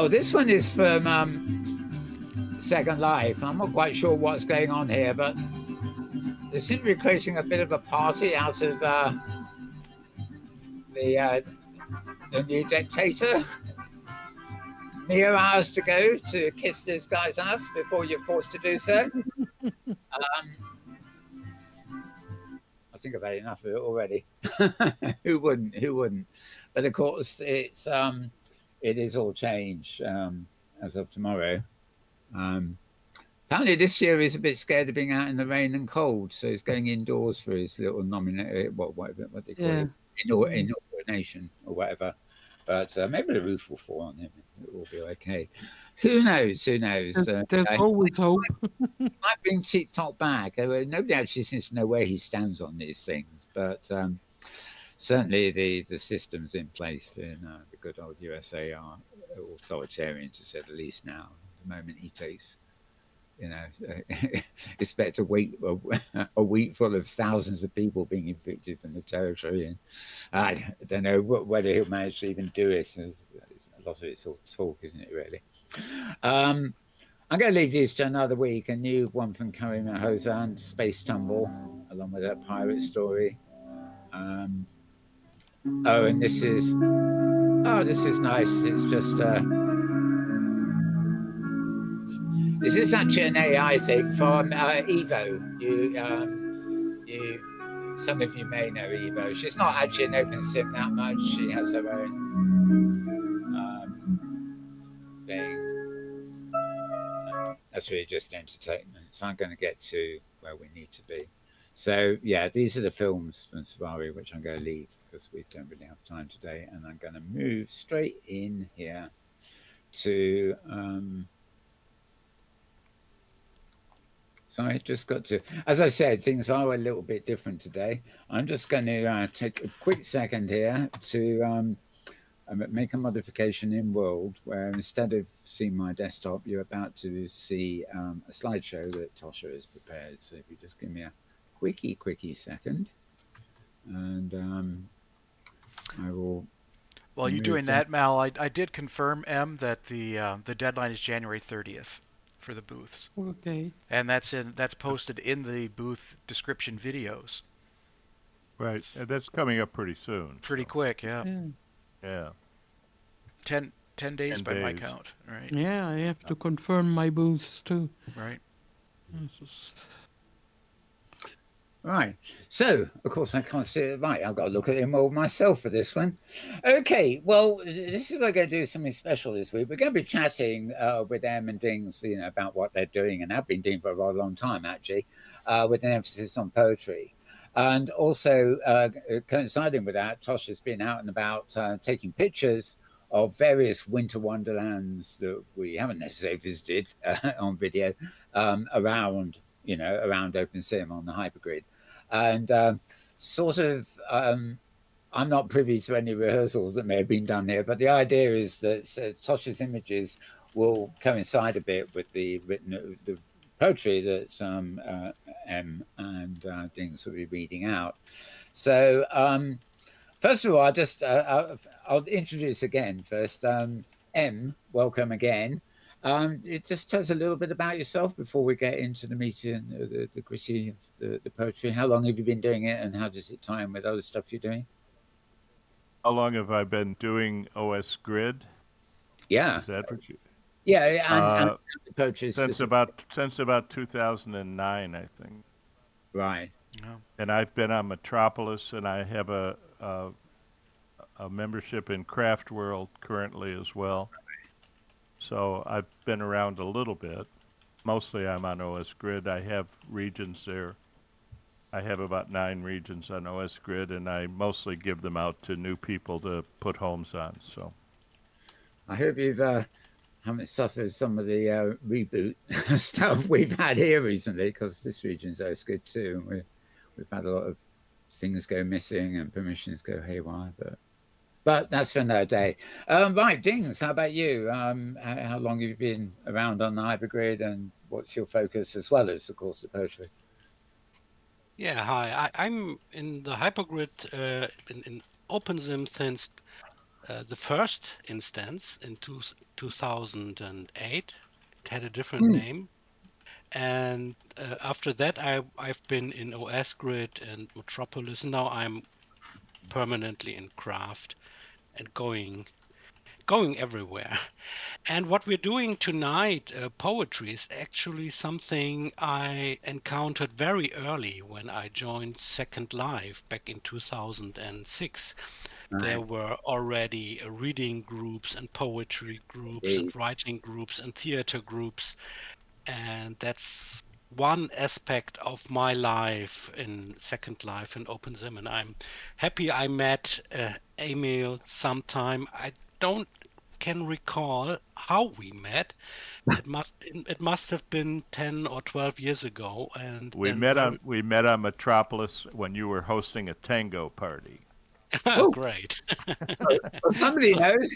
This one is from Second Life. I'm not quite sure what's going on here, but they seem to be creating a bit of a party out of the new dictator. Mere hours to go to kiss this guy's ass before you're forced to do so. I think I've had enough of it already. Who wouldn't? But of course, it is all change as of tomorrow. Apparently, this year he's a bit scared of being out in the rain and cold, so he's going indoors for his little what they call it, inauguration or whatever. But maybe the roof will fall on him and it will be okay. Who knows? There's always hope. Might bring TikTok back. Nobody actually seems to know where he stands on these things, but certainly the systems in place in the good old USA are authoritarian, to say the least now. The moment he takes, expect a week full of thousands of people being evicted from the territory, and I don't know whether he'll manage to even do it. A lot of it's all talk, isn't it, really? I'm going to leave these to another week. A new one from Karim Hozan, Space Tumble, along with a pirate story. And this is nice. It's just this is actually an AI thing from Evo. Some of you may know Evo. She's not actually an open sim that much. She has her own thing. That's really just entertainment. So I'm going to get to where we need to be. So yeah, these are the films from Safari, which I'm going to leave because we don't really have time today. And I'm going to move straight in here to sorry, just got to, as I said, things are a little bit different today. I'm just going to take a quick second here to make a modification in World, where instead of seeing my desktop, you're about to see a slideshow that Tosha has prepared. So if you just give me a quickie second, and I will. While you're doing that, Mal, I did confirm, that the deadline is January 30th for the booths. Okay. And that's posted in the booth description videos. Right, and that's coming up pretty soon. Pretty quick, yeah. Yeah. 10 days by my count, right? Yeah, I have to confirm my booths too. Right. Right. So, of course, I can't see it right. I've got to look at Inworld myself for this one. Okay. Well, this is we're going to do something special this week. We're going to be chatting with them and things, about what they're doing, and have been doing for a rather long time, actually, with an emphasis on poetry. And also, coinciding with that, Tosha's been out and about taking pictures of various winter wonderlands that we haven't necessarily visited on video around OpenSim on the Hypergrid. And I'm not privy to any rehearsals that may have been done here, but the idea is that Tosha's images will coincide a bit with the poetry that M and things will be reading out. So first of all, I'll introduce again first. M, welcome again. It just tells a little bit about yourself before we get into the meat and the gritty of the poetry. How long have you been doing it, and how does it tie in with other stuff you're doing? How long have I been doing OS Grid? Yeah. Is that what you? Yeah, and Uh, the purchase since about 2009, I think. right. No. And I've been on Metropolis, and I have a membership in Craft World currently as well. So I've been around a little bit. Mostly I'm on OS Grid. I have regions there. I have about 9 regions on OS Grid, and I mostly give them out to new people to put homes on. So I hope you've haven't suffered some of the reboot stuff we've had here recently, because this region's always good too. We've had a lot of things go missing and permissions go haywire, but that's for another day. Right, Dings, how about you? How long have you been around on the Hypergrid, and what's your focus, as well as, of course, the poetry? Yeah, hi. I'm in the Hypergrid in OpenSim since the first instance in 2008. It had a different Hmm. name. And after that, I've been in OS Grid and Metropolis. And now I'm permanently in Craft and going everywhere. And what we're doing tonight, poetry, is actually something I encountered very early when I joined Second Life back in 2006. There Right. were already reading groups and poetry groups and Indeed. writing groups and theater groups. And that's one aspect of my life in Second Life and OpenSim. And I'm happy I met Emil sometime. I don't can recall how we met. It must have been 10 or 12 years ago, and we then met very on Metropolis when you were hosting a tango party. Oh, great. well, somebody knows.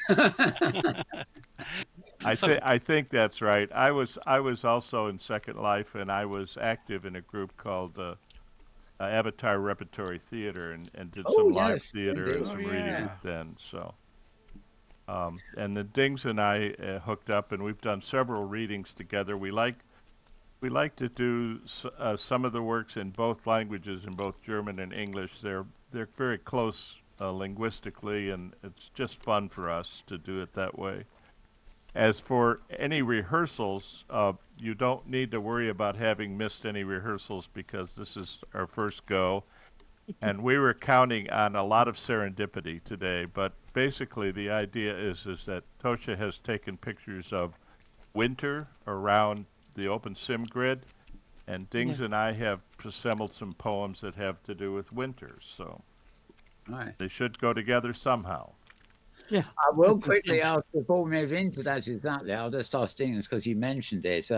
So I think that's right. I was also in Second Life, and I was active in a group called Avatar Repertory Theater, and did Oh, some live yes, theater and indeed. Oh some reading yeah. then. So, and the Dings and I hooked up, and we've done several readings together. We like to do some of the works in both languages, in both German and English. They're very close linguistically, and it's just fun for us to do it that way. As for any rehearsals, you don't need to worry about having missed any rehearsals because this is our first go. And we were counting on a lot of serendipity today, but basically the idea is that Tosha has taken pictures of winter around the open sim grid, and Yeah. Dings and I have assembled some poems that have to do with winter, so Right. they should go together somehow. Yeah. I will I think quickly so. ask, before we move into that exactly, I'll just ask Stevens, because you mentioned it.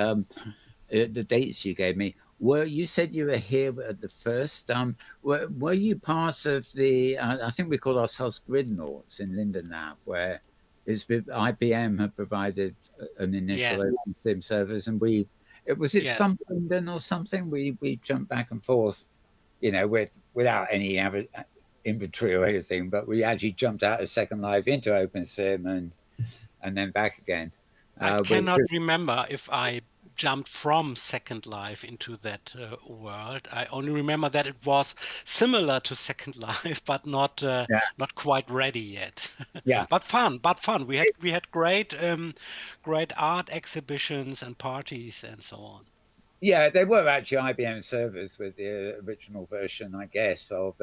The dates you gave me. You said you were here at the first. Were you part of the? I think we call ourselves Gridnauts in Lindenlab, where IBM had provided an initial yes, open sim service, and it was it yes. Thumb Linden or something. We jumped back and forth, without any inventory or anything, but we actually jumped out of Second Life into OpenSim and then back again. I With cannot remember if I jumped from Second Life into that world. I only remember that it was similar to Second Life, but yeah, not quite ready yet. yeah. But fun, but fun. We had great art exhibitions and parties and so on. Yeah, they were actually IBM servers with the original version, I guess, of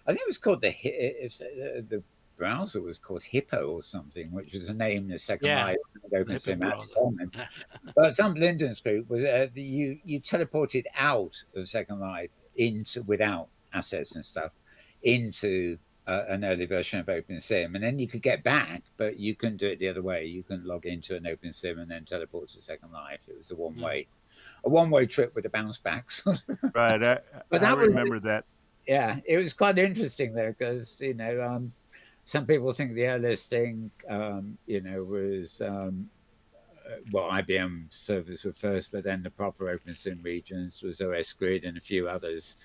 I think it was called the browser was called Hippo or something, which was a name the Second Yeah, Life and the Hippo OpenSim had in browser. common. But some Linden's group was you teleported out of Second Life into without assets and stuff into an early version of OpenSim, and then you could get back, but you couldn't do it the other way. You couldn't log into an OpenSim and then teleport to Second Life. It was Mm. a one way trip with a bounce back. Right, But I that was remember that. yeah, it was quite interesting though, because some people think the earliest thing was well, IBM servers were first, but then the proper OpenSim regions was OS Grid and a few others.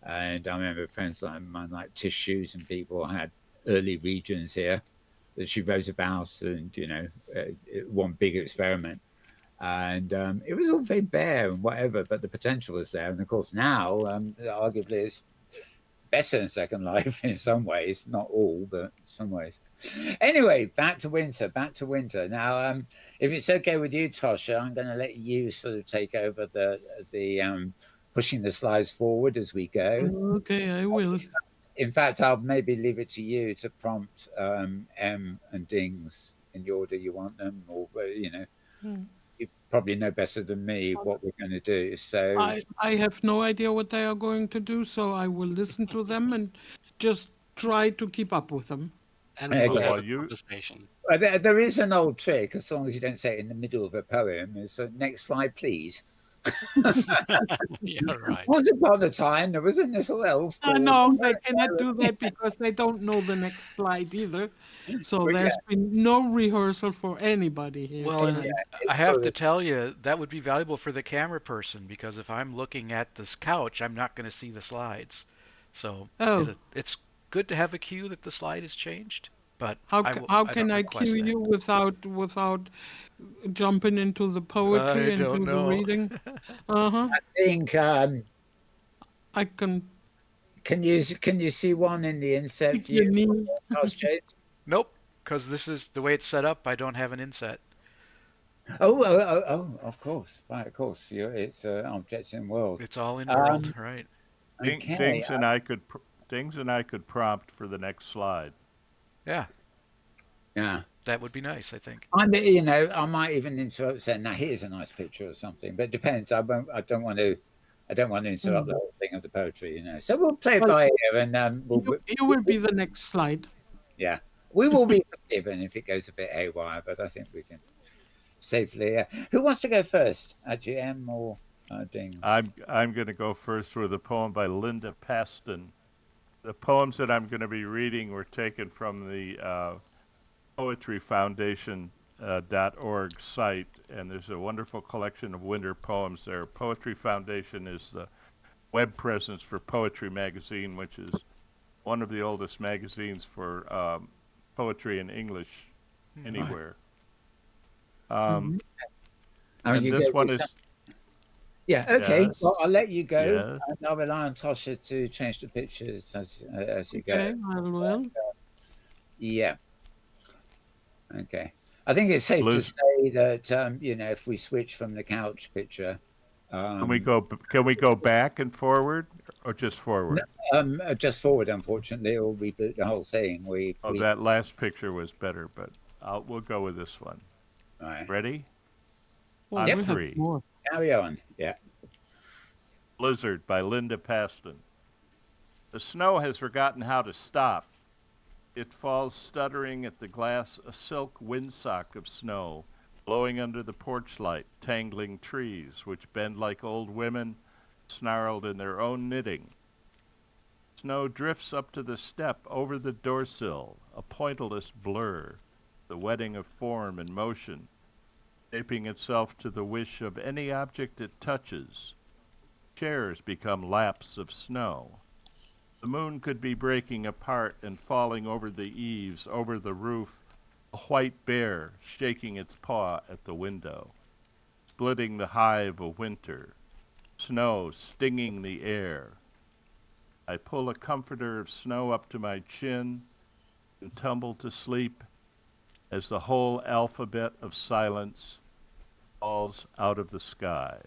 And I remember friends like mine, like Tish Shoes and people, had early regions here that she wrote about, and one big experiment. And it was all very bare and whatever, but the potential was there. And of course, now, arguably, it's better than Second Life in some ways, not all, but some ways. Anyway, back to winter. Back to winter. Now, if it's okay with you, Tosha, I'm going to let you sort of take over the pushing the slides forward as we go. Okay, I will. In fact, I'll maybe leave it to you to prompt M and Dings in the order you want them, or you probably know better than me what we're going to do. So I have no idea what they are going to do, so I will listen to them and just try to keep up with them. And we will Okay. have a conversation. There is an old trick, as long as you don't say it in the middle of a poem, is next slide, please. Yeah, right. Once upon a time, there was a little elf. No, they cannot do that because they don't know the next slide either. So there's been no rehearsal for anybody here. Well, and tonight. I have to tell you, that would be valuable for the camera person, because if I'm looking at this couch, I'm not going to see the slides. So it's good to have a cue that the slide is changed. But how don't can I request cue that. you without jumping into the poetry and don't do the know. reading? I think I can. can you see one in the inset If you view? need. Nope, because this is the way it's set up. I don't have an inset. Oh, of course, right, of course. It's objects in world. It's all in world, right? Okay. Dings and I could prompt for the next slide. Yeah, Yeah. that would be nice, I think. I might even interrupt saying, "Now here's a nice picture or something," but it depends. I don't want to interrupt the whole thing of the poetry, So we'll play it by ear, and You will be the next slide. yeah, we will be forgiven if it goes a bit haywire, but I think we can safely. Who wants to go first, GM or Dings? I'm going to go first with a poem by Linda Paston. The poems that I'm going to be reading were taken from the Poetry Foundation.org site, and there's a wonderful collection of winter poems there. Poetry Foundation is the web presence for Poetry Magazine, which is one of the oldest magazines for poetry in English anywhere. And this one is... Yeah, okay. Yes. Well, I'll let you go. Yes. And I'll rely on Tosha to change the pictures as you go. Okay, I will. Yeah. Okay. I think it's safe to say that if we switch from the couch picture, can we go back and forward, or just forward? Just forward. Unfortunately, it will reboot the whole thing. That last picture was better, but we'll go with this one. All right. Ready? Well, On we have 3. more. Carry on. Yeah. Blizzard by Linda Paston. The snow has forgotten how to stop. It falls stuttering at the glass, a silk windsock of snow, blowing under the porch light, tangling trees, which bend like old women, snarled in their own knitting. Snow drifts up to the step, over the doorsill, a pointilless blur, the wedding of form and motion, shaping itself to the wish of any object it touches. Chairs become laps of snow. The moon could be breaking apart and falling over the eaves, over the roof, a white bear shaking its paw at the window, splitting the hive of winter, snow stinging the air. I pull a comforter of snow up to my chin and tumble to sleep as the whole alphabet of silence falls out of the sky.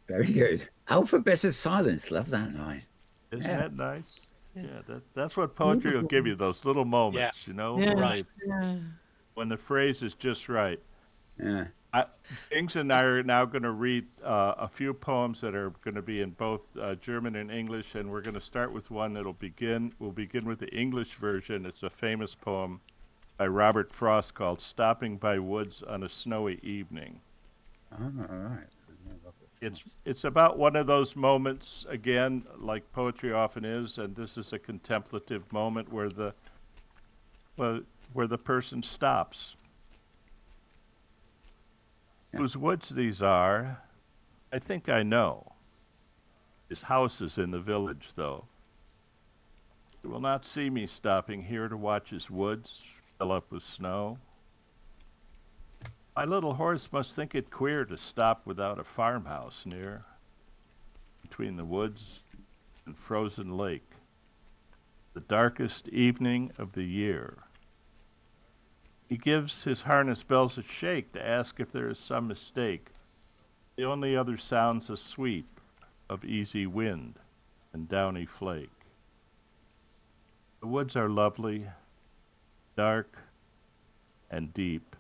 Very good. Alphabet of silence. Love that line. Isn't that nice? Yeah, that's what poetry will give you, those little moments, Yeah, Right. Yeah. when the phrase is just right. Yeah. Dings and I are now going to read a few poems that are going to be in both German and English, and we're going to start with one we'll begin with the English version. It's a famous poem by Robert Frost called Stopping by Woods on a Snowy Evening. Oh, all right. It's about one of those moments, again, like poetry often is, and this is a contemplative moment where the person stops. Yeah. Whose woods these are, I think I know. His house is in the village, though. You will not see me stopping here to watch his woods fill up with snow. My little horse must think it queer to stop without a farmhouse near, between the woods and frozen lake. the darkest evening of the year. He gives his harness bells a shake to ask if there is some mistake. The only other sound's a sweep of easy wind and downy flake. The woods are lovely, dark, and deep,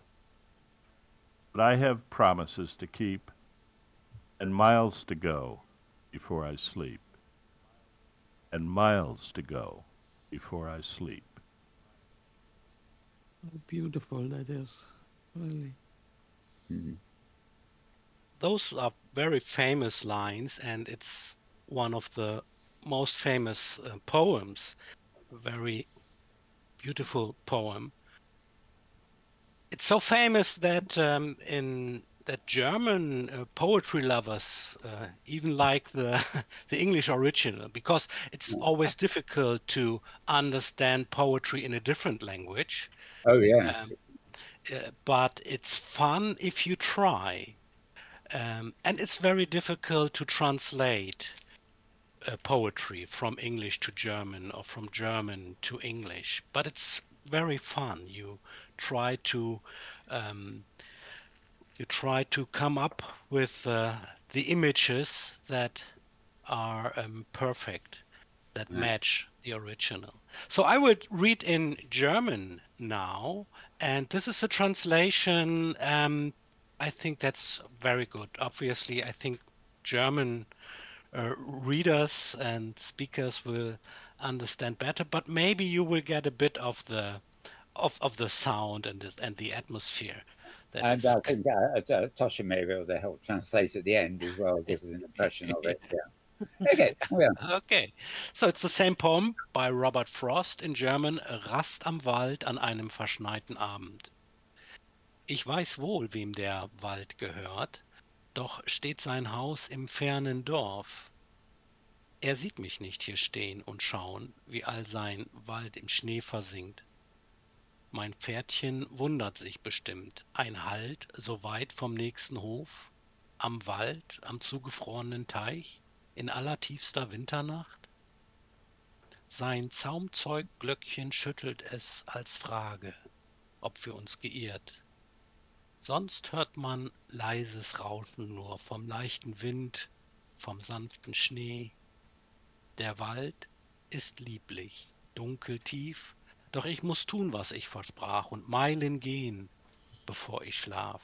but I have promises to keep and miles to go before I sleep. And miles to go before I sleep. How beautiful that is. Really. Mm. Those are very famous lines, and it's one of the most famous poems. Very beautiful poem. It's so famous that in that German poetry lovers even like the the English original, because it's always difficult to understand poetry in a different language. Oh, yes. Um, but it's fun if you try. And it's very difficult to translate poetry from English to German or from German to English, but it's very fun. Try to um, you try to come up with the images that are perfect, that Yeah. match the original. So I would read in German now, and this is a translation. I think that's very good. Obviously, I think German readers and speakers will understand better, but maybe you will get a bit of the sound and the atmosphere that And is. I think Tosha may be able to help translate at the end as well, give us an impression of it. Yeah. Okay. Oh, yeah. Okay, so it's the same poem by Robert Frost in German, Rast am Wald an einem verschneiten Abend. Ich weiß wohl, wem der Wald gehört, doch steht sein Haus im fernen Dorf. Er sieht mich nicht hier stehen und schauen, wie all sein Wald im Schnee versinkt. Mein Pferdchen wundert sich bestimmt. Ein Halt so weit vom nächsten Hof, am Wald, am zugefrorenen Teich, in allertiefster Winternacht? Sein Zaumzeugglöckchen schüttelt es als Frage, ob wir uns geirrt. Sonst hört man leises Rauschen nur vom leichten Wind, vom sanften Schnee. Der Wald ist lieblich, dunkel tief, doch ich muß tun, was ich versprach, und Meilen gehen, bevor ich schlaf,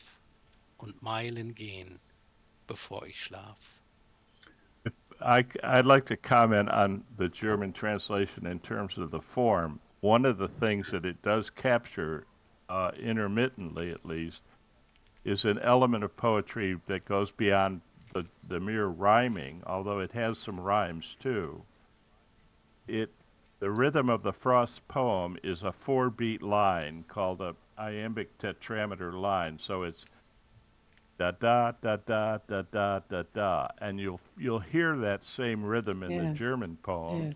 und Meilen gehen, bevor ich schlaf. I'd like to comment on the German translation in terms of the form. One of the things that it does capture, intermittently at least, is an element of poetry that goes beyond the mere rhyming, although it has some rhymes too. The rhythm of the Frost poem is a 4-beat line called a iambic tetrameter line. So it's da da da da da da da da, and you'll hear that same rhythm in the Yeah. German poem. Yeah.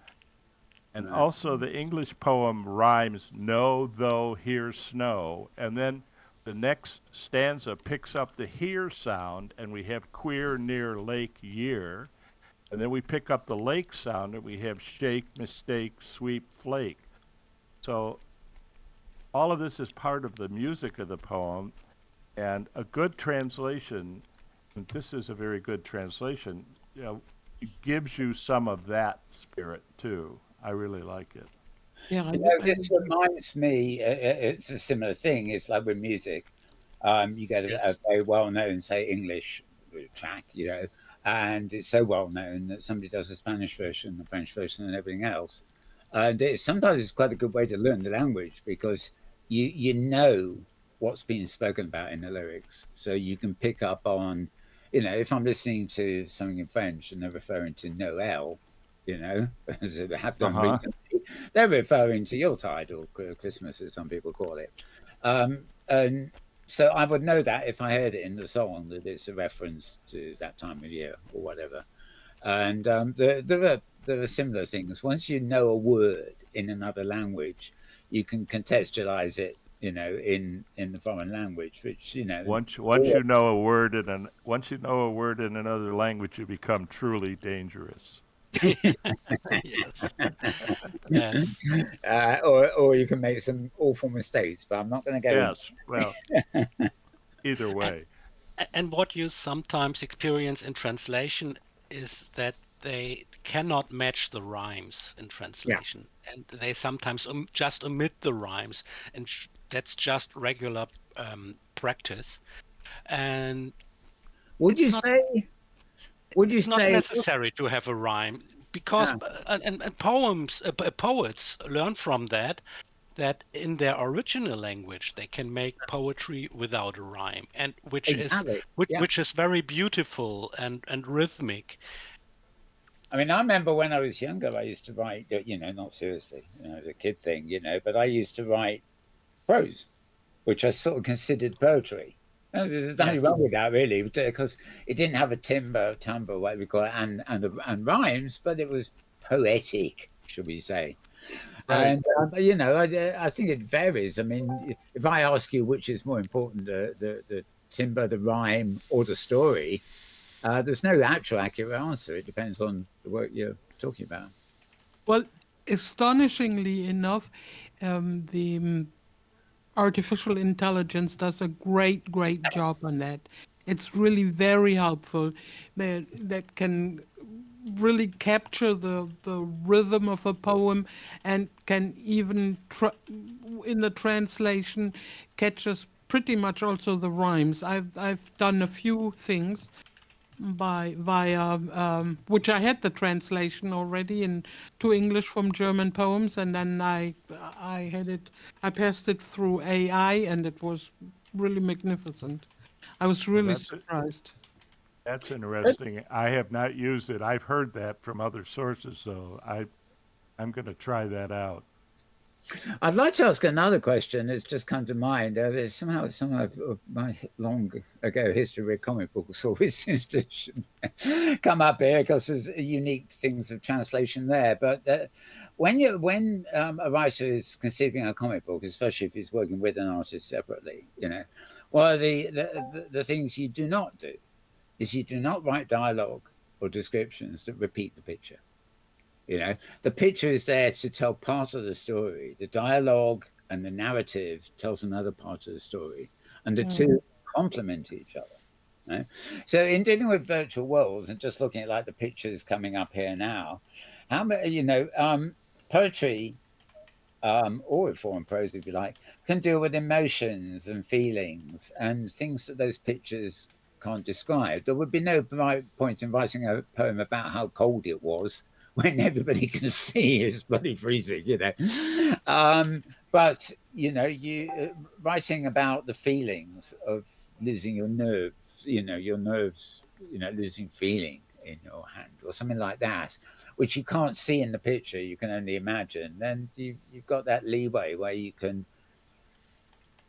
And Right. also the English poem rhymes know, though, hear, snow, and then the next stanza picks up the here sound, and we have queer, near, lake, year. And then we pick up the lake sound, and we have shake, mistake, sweep, flake. So all of this is part of the music of the poem, and a good translation, and this is a very good translation, it gives you some of that spirit too. I really like it. Yeah, I You do, know, I this do. reminds me, it's a similar thing. It's like with music. You get a Yes. very well-known, say, English track, and it's so well-known that somebody does a Spanish version, the French version, and everything else. And sometimes it's quite a good way to learn the language because you know what's being spoken about in the lyrics, so you can pick up on, if I'm listening to something in French and they're referring to Noel, as they have done Uh-huh. recently, they're referring to Yuletide or Christmas, as some people call it. And so I would know that if I heard it in the song that it's a reference to that time of year or whatever. And there are similar things. Once you know a word in another language, you can contextualize it, in the foreign language, which Once yeah, you know a word in another language, you become truly dangerous. Yes. Yes. Or you can make some awful mistakes, but I'm not going to go into. Yes. Well, either way. And what you sometimes experience in translation is that they cannot match the rhymes in Yeah. translation, and they sometimes just omit the rhymes, and that's just regular practice. And Would it's you not say? Would you it's not say? necessary to have a rhyme because Yeah, and poems poets learn from that in their original language they can make poetry without a rhyme, and exactly. Yeah. which is very beautiful and rhythmic. I mean, I remember when I was younger, I used to write. Not seriously, as a kid thing, but I used to write prose, which I sort of considered poetry. No, there's nothing Yes. wrong with that, really, because it didn't have a timbre, what we call it, and rhymes, but it was poetic, should we say? Right. And I think it varies. I mean, if I ask you which is more important, the timbre, the rhyme, or the story, there's no actual accurate answer. It depends on the work you're talking about. Well, astonishingly enough, the artificial intelligence does a great job on that. It's really very helpful. That can really capture the rhythm of a poem and can even in the translation catches pretty much also the rhymes. I've done a few things by via which I had the translation already in to English from German poems, and then I passed it through AI, and it was really magnificent. I was Well, really surprised. that's interesting. I have not used it. I've heard that from other sources, so I'm going to try that out. I'd like to ask another question that's just come to mind. Somehow, some of my long ago history with comic books always seems to come up here because there's unique things of translation there. But when a writer is conceiving a comic book, especially if he's working with an artist separately, one of the things you do not do is you do not write dialogue or descriptions that repeat the picture. The picture is there to tell part of the story. The dialogue and the narrative tells another part of the story, and the two complement each other. Right? So, in dealing with virtual worlds and just looking at like the pictures coming up here now, how many, poetry or foreign prose, if you like, can deal with emotions and feelings and things that those pictures can't describe. There would be no point in writing a poem about how cold it was when everybody can see it's bloody freezing. But you writing about the feelings of losing your nerves, your nerves, losing feeling in your hand or something like that, which you can't see in the picture, you can only imagine, then you've got that leeway where you can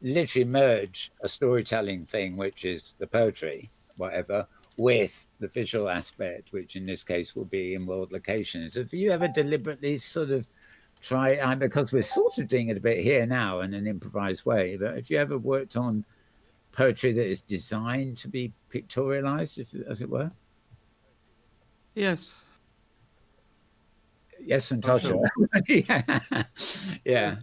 literally merge a storytelling thing, which is the poetry, whatever, with the visual aspect, which in this case will be in world locations. Have you ever deliberately sort of try, because we're sort of doing it a bit here now in an improvised way, but have you ever worked on poetry that is designed to be pictorialized, as it were? Yes. Yes, from Tosha, Tosha. Yeah. Yeah.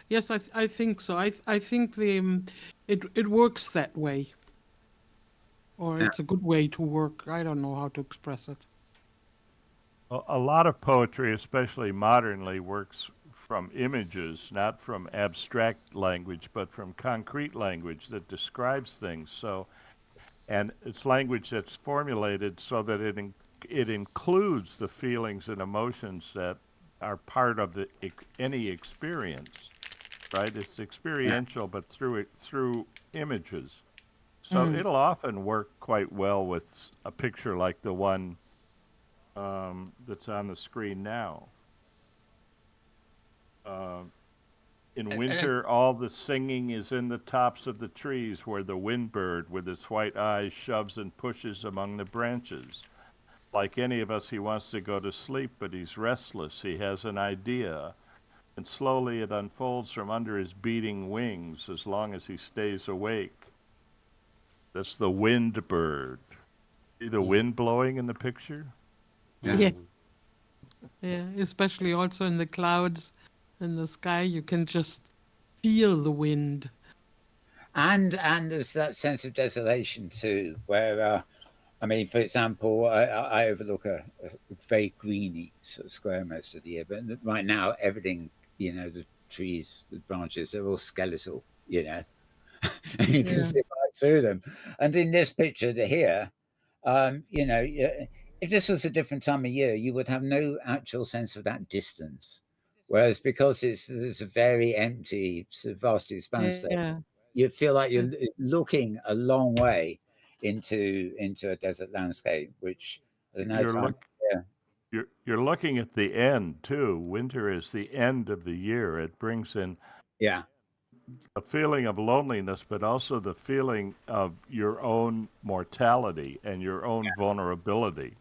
Yes, I think so. I think it works that way, or Yeah. it's a good way to work. I don't know how to express it. a lot of poetry, especially modernly, works from images, not from abstract language, but from concrete language that describes things. So, and it's language that's formulated so that it includes the feelings and emotions that are part of any experience, right? It's Yeah. experiential, but through images. So Mm. it'll often work quite well with a picture like the one that's on the screen now. Uh, in And winter, all the singing is in the tops of the trees where the windbird with its white eyes shoves and pushes among the branches. Like any of us, he wants to go to sleep, but he's restless. He has an idea, and slowly it unfolds from under his beating wings as long as he stays awake. That's the wind bird. See the wind blowing in the picture? Yeah. Yeah. Mm. Yeah, especially also in the clouds in the sky, you can just feel the wind. And there's that sense of desolation too, where I mean, for example, I overlook a very greeny sort of square most of the year, but right now everything, the trees, the branches, they're all skeletal, and you can Yeah. see right through them. And in this picture to here, if this was a different time of year, you would have no actual sense of that distance. Whereas because it's a very empty, sort of vast expanse there, Yeah. you feel like Yeah. you're looking a long way into a desert landscape, which there's no You're time. look Yeah, you're looking at the end too. Winter is the end of the year. It brings in yeah. a feeling of loneliness, but also the feeling of your own mortality and your own vulnerability,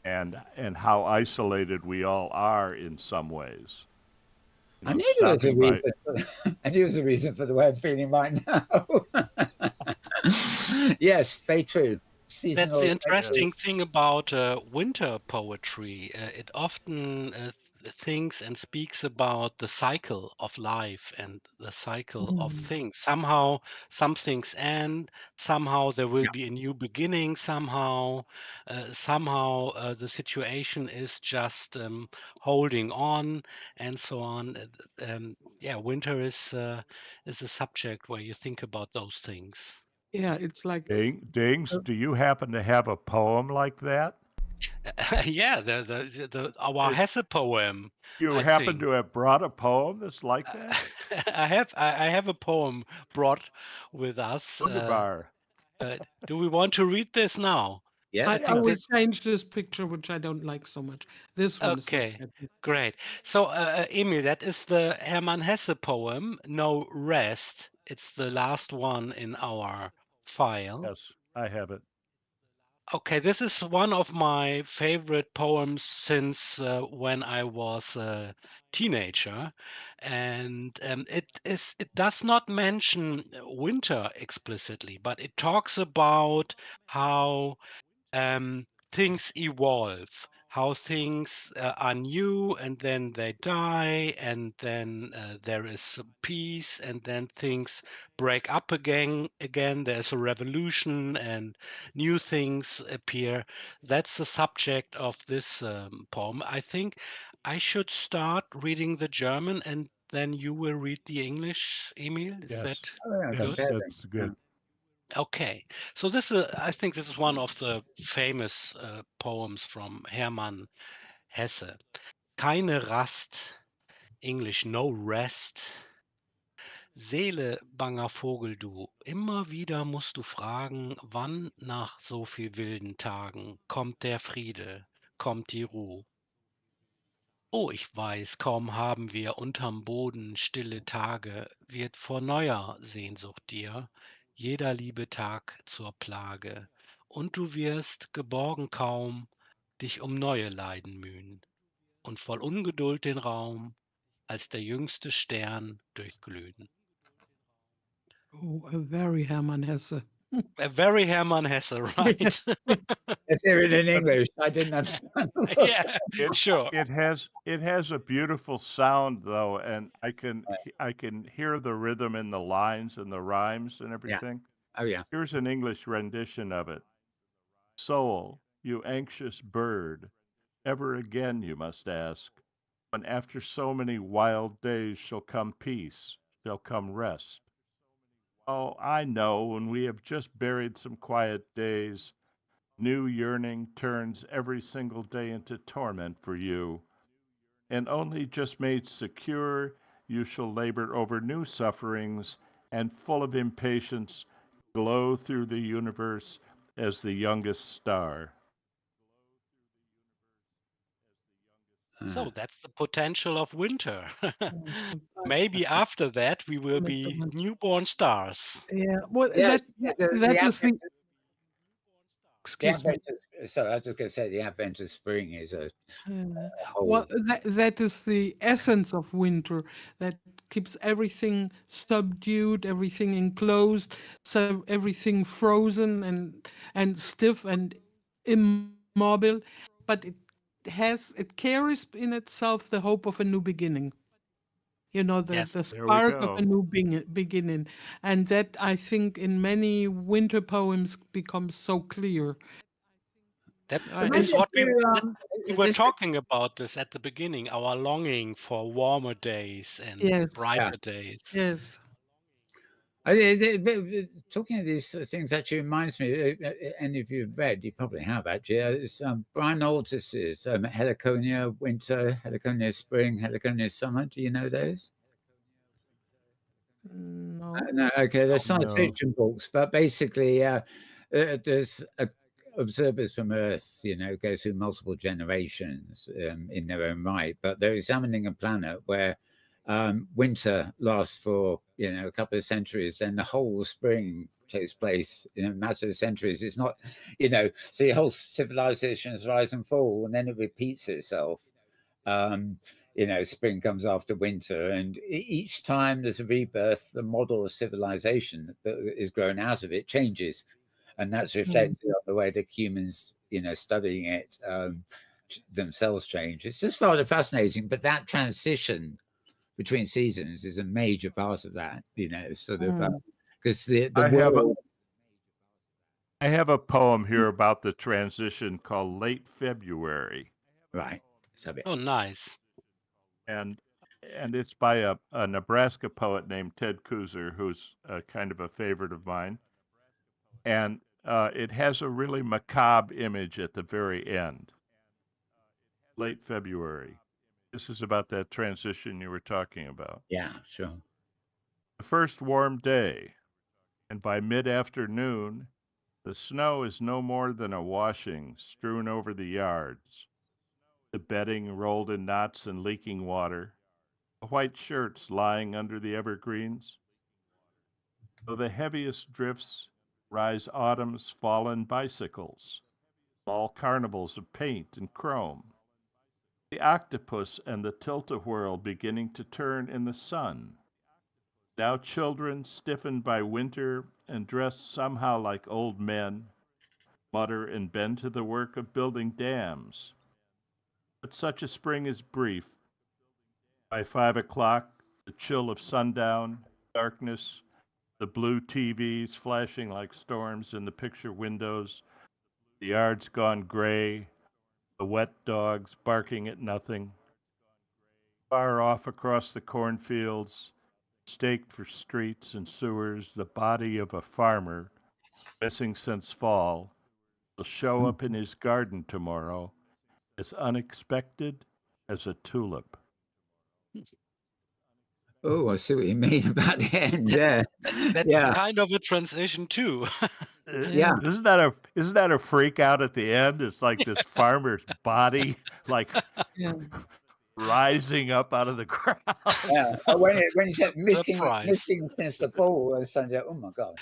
and how isolated we all are in some ways. I knew there was a Stopping by. reason. I knew there was a reason for the way I'm feeling right now. Yes, very true. That's the Seasonal. interesting Yes. thing about winter poetry. It often thinks and speaks about the cycle of life and the cycle of Mm. things. Somehow, some things end. Somehow, there will be a new beginning. Somehow, the situation is just holding on, and so on. Yeah, winter is a subject where you think about those things. Yeah, it's like Dings, uh, do you happen to have a poem like that? Yeah, our Uh, Hesse poem, You I happen think. to have brought a poem that's like Uh, that? I have a poem brought with us. Wunderbar. Do we want to read this now? Yeah, I I think will Yes. this. change this picture, which I don't like so much. This one is much Okay, better. great. So, Emil, that is the Hermann Hesse poem, No Rest. It's the last one in our file. Yes, I have it. Okay, this is one of my favorite poems since when I was a teenager, and it does not mention winter explicitly, but it talks about how things evolve, how things are new and then they die, and then there is peace, and then things break up again. There's a revolution and new things appear. That's the subject of this poem. I think I should start reading the German and then you will read the English, Emil. Is that Yes. oh, yeah, good? comparing. That's Yeah. good. Okay, so I think this is one of the famous poems from Hermann Hesse. Keine Rast, English no rest. Seele, banger Vogel du, immer wieder musst du fragen, wann nach so viel wilden Tagen kommt der Friede, kommt die Ruhe. Oh, ich weiß, kaum haben wir unterm Boden stille Tage, wird vor neuer Sehnsucht dir jeder liebe Tag zur Plage, und du wirst, geborgen kaum, dich um neue Leiden mühen und voll Ungeduld den Raum als der jüngste Stern durchglühen. Oh, a very Hermann Hesse. A very Hermann Hesse, Yeah. right? Let's hear it in But English. I didn't understand. Yeah, it sure. it has a beautiful sound though, and I can hear the rhythm in the lines and the rhymes and Yeah. everything. Oh, yeah. Here's an English rendition of it. Soul, you anxious bird, ever again you must ask, when after so many wild days shall come peace, shall come rest. Oh, I know when we have just buried some quiet days, new yearning turns every single day into torment for you, and only just made secure, you shall labor over new sufferings, and full of impatience, glow through the universe as the youngest star. Uh, So that's the potential of winter. Mm, Maybe after that we will be newborn stars. yeah, well, yes, that is the the excuse me. advent of, sorry, I was just going to say the advent of spring is a Uh, well, whole. that is the essence of winter. That keeps everything subdued, everything enclosed, so everything frozen and stiff and immobile. But it carries in itself the hope of a new beginning. The Yes. the There we spark of a go. new beginning, and that I think in many winter poems becomes so clear. That I, Remind is me what we to, we were this, talking about this at the beginning, our longing for warmer days and yes, yeah. brighter days. yes. Talking of these things actually reminds me, and if you've read, you probably have actually, it's Brian Altus's Heliconia Winter, Heliconia Spring, Heliconia Summer. Do you know those? No. No, okay, they're science No. fiction books, but basically, there's observers from Earth, go through multiple generations in their own right, but they're examining a planet where winter lasts for a couple of centuries, and the whole spring takes place in a matter of centuries. It's not, so your whole civilization's rise and fall, and then it repeats itself. Spring comes after winter, and each time there's a rebirth, the model of civilization that is grown out of it changes, and that's reflected on the way that humans, studying it themselves change. It's just rather fascinating, but that transition between seasons is a major part of that, sort of because the world. I have a poem here about the transition called Late February, Right. So Oh, nice. and it's by a Nebraska poet named Ted Kuzer, who's kind of a favorite of mine. And it has a really macabre image at the very end. Late February. This is about that transition you were talking about. yeah, sure. The first warm day, and by mid-afternoon, the snow is no more than a washing strewn over the yards, the bedding rolled in knots and leaking water, the white shirts lying under the evergreens. Though the heaviest drifts rise autumn's fallen bicycles, small carnivals of paint and chrome, the octopus and the tilt-a-whirl beginning to turn in the sun. Now children, stiffened by winter and dressed somehow like old men, mutter and bend to the work of building dams. But such a spring is brief. By 5 o'clock, the chill of sundown, darkness, the blue TVs flashing like storms in the picture windows, the yards gone gray, the wet dogs barking at nothing. Far off across the cornfields, staked for streets and sewers, the body of a farmer, missing since fall, will show up in his garden tomorrow, as unexpected as a tulip. Oh, I see what you mean about the end. Yeah, That's yeah, kind of a transition too. yeah. Isn't that a freak out at the end? It's like this farmer's body, like Yeah. rising up out of the ground. Yeah, when you said missing Surprise. since the fall, I suddenly, oh my god.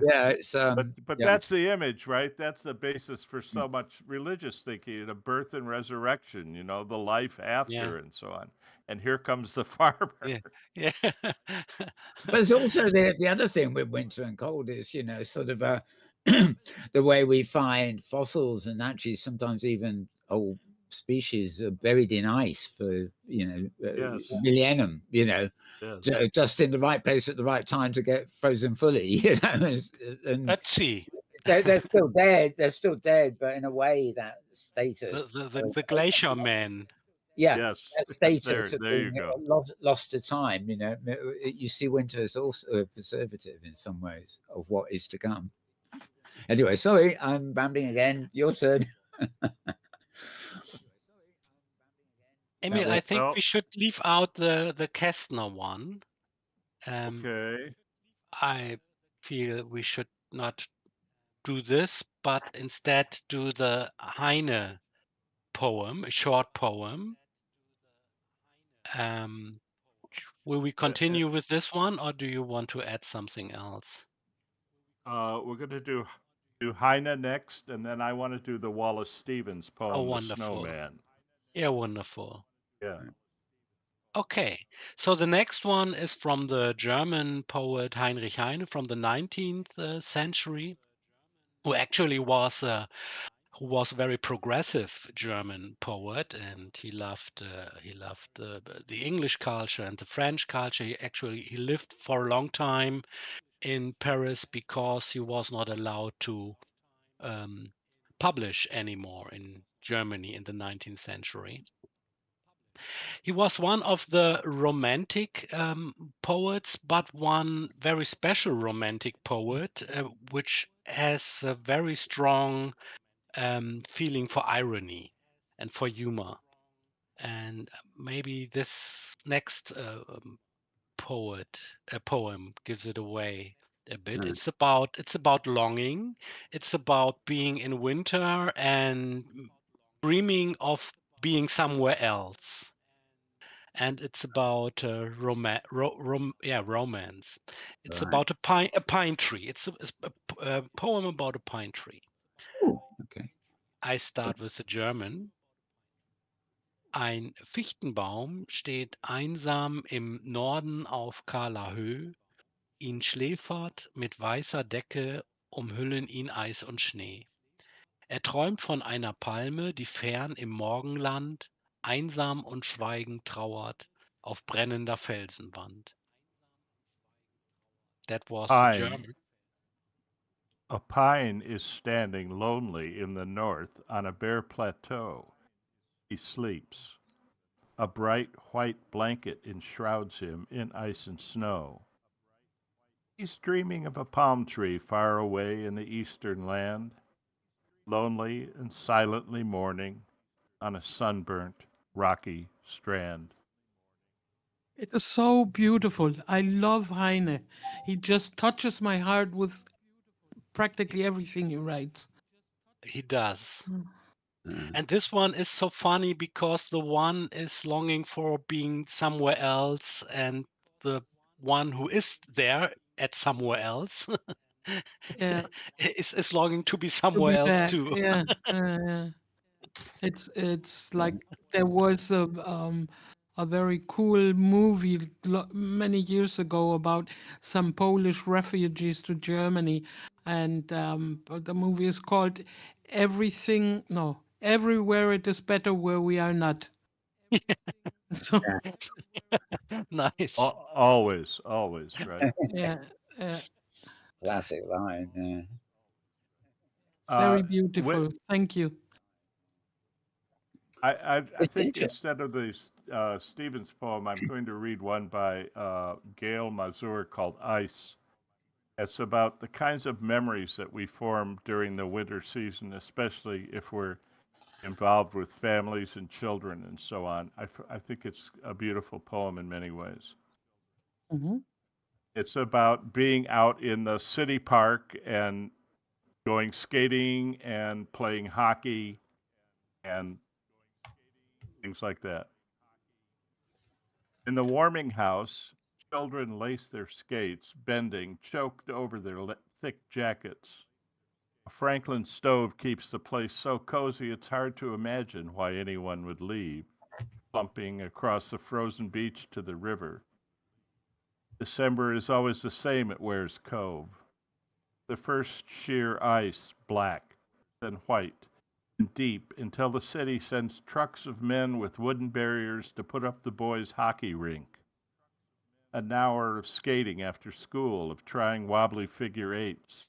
Yeah, it's But yeah, that's the image, right? That's the basis for so much religious thinking, the birth and resurrection, the life Yeah. after and so on. And here comes the farmer. Yeah. Yeah. but it's also the other thing with winter and cold is sort of the way we find fossils and actually sometimes even old species are buried in ice for Yes. millennium. Yes. Just in the right place at the right time to get frozen fully. And Let's see. they're still dead. They're still dead, but in a way, that The, status, the, the, the glacier man. yeah, Yes. that status of There you being go. lost to time. You see winter as also a preservative in some ways of what is to come. Anyway, sorry, I'm rambling again. Your turn. Emil, I think Well, we should leave out the Kästner one. okay. I feel we should not do this, but instead do the Heine poem, a short poem. Will we continue with this one, or do you want to add something else? We're going to do Heine next, and then I want to do the Wallace Stevens Oh, poem, The wonderful. Snowman. Yeah, wonderful. Yeah. Okay, so the next one is from the German poet Heinrich Heine from the 19th century, who actually was who was a very progressive German poet, and he loved the English culture and the French culture. He lived for a long time in Paris because he was not allowed to publish anymore in Germany in the 19th century. He was one of the romantic poets, but one very special romantic poet, which has a very strong feeling for irony and for humor. And maybe this next poem gives it away a bit. Mm. It's about longing. It's about being in winter and dreaming of being somewhere else. And it's about romance. It's Right. about a pine tree. It's a poem about a pine tree. Oh, okay. I start with the German. Ein Fichtenbaum steht einsam im Norden auf kahler Höh, ihn schläfert mit weißer Decke, umhüllen ihn Eis und Schnee. Er träumt von einer Palme, die fern im Morgenland einsam und schweigend trauert auf brennender Felsenwand. That was the Pine. German. A pine is standing lonely in the north on a bare plateau. He sleeps. A bright white blanket enshrouds him in ice and snow. He's dreaming of a palm tree far away in the eastern land, lonely and silently mourning on a sunburnt, rocky strand. It is so beautiful. I love Heine. He just touches my heart with practically everything he writes. He does. Mm. And this one is so funny because the one is longing for being somewhere else, and the one who is there at somewhere else Yeah, is longing to be to somewhere be else back. too. Yeah, it's like there was a very cool movie many years ago about some Polish refugees to Germany, and but the movie is called Everything. No, Everywhere It Is Better Where We Are Not. So Nice. Always, always, right? yeah, yeah, Classic line. Yeah. very Wh- beautiful. Thank you. I think instead of the Stevens poem, I'm going to read one by Gail Mazur called Ice. It's about the kinds of memories that we form during the winter season, especially if we're involved with families and children and so on. I think it's a beautiful poem in many ways. Mhm. It's about being out in the city park and going skating and playing hockey and things like that. In the warming house, children lace their skates, bending, choked over their thick jackets. A Franklin stove keeps the place so cozy it's hard to imagine why anyone would leave, plumping across the frozen beach to the river. December is always the same at Ware's Cove. The first sheer ice, black, then white, and deep until the city sends trucks of men with wooden barriers to put up the boys' hockey rink. An hour of skating after school, of trying wobbly figure eights.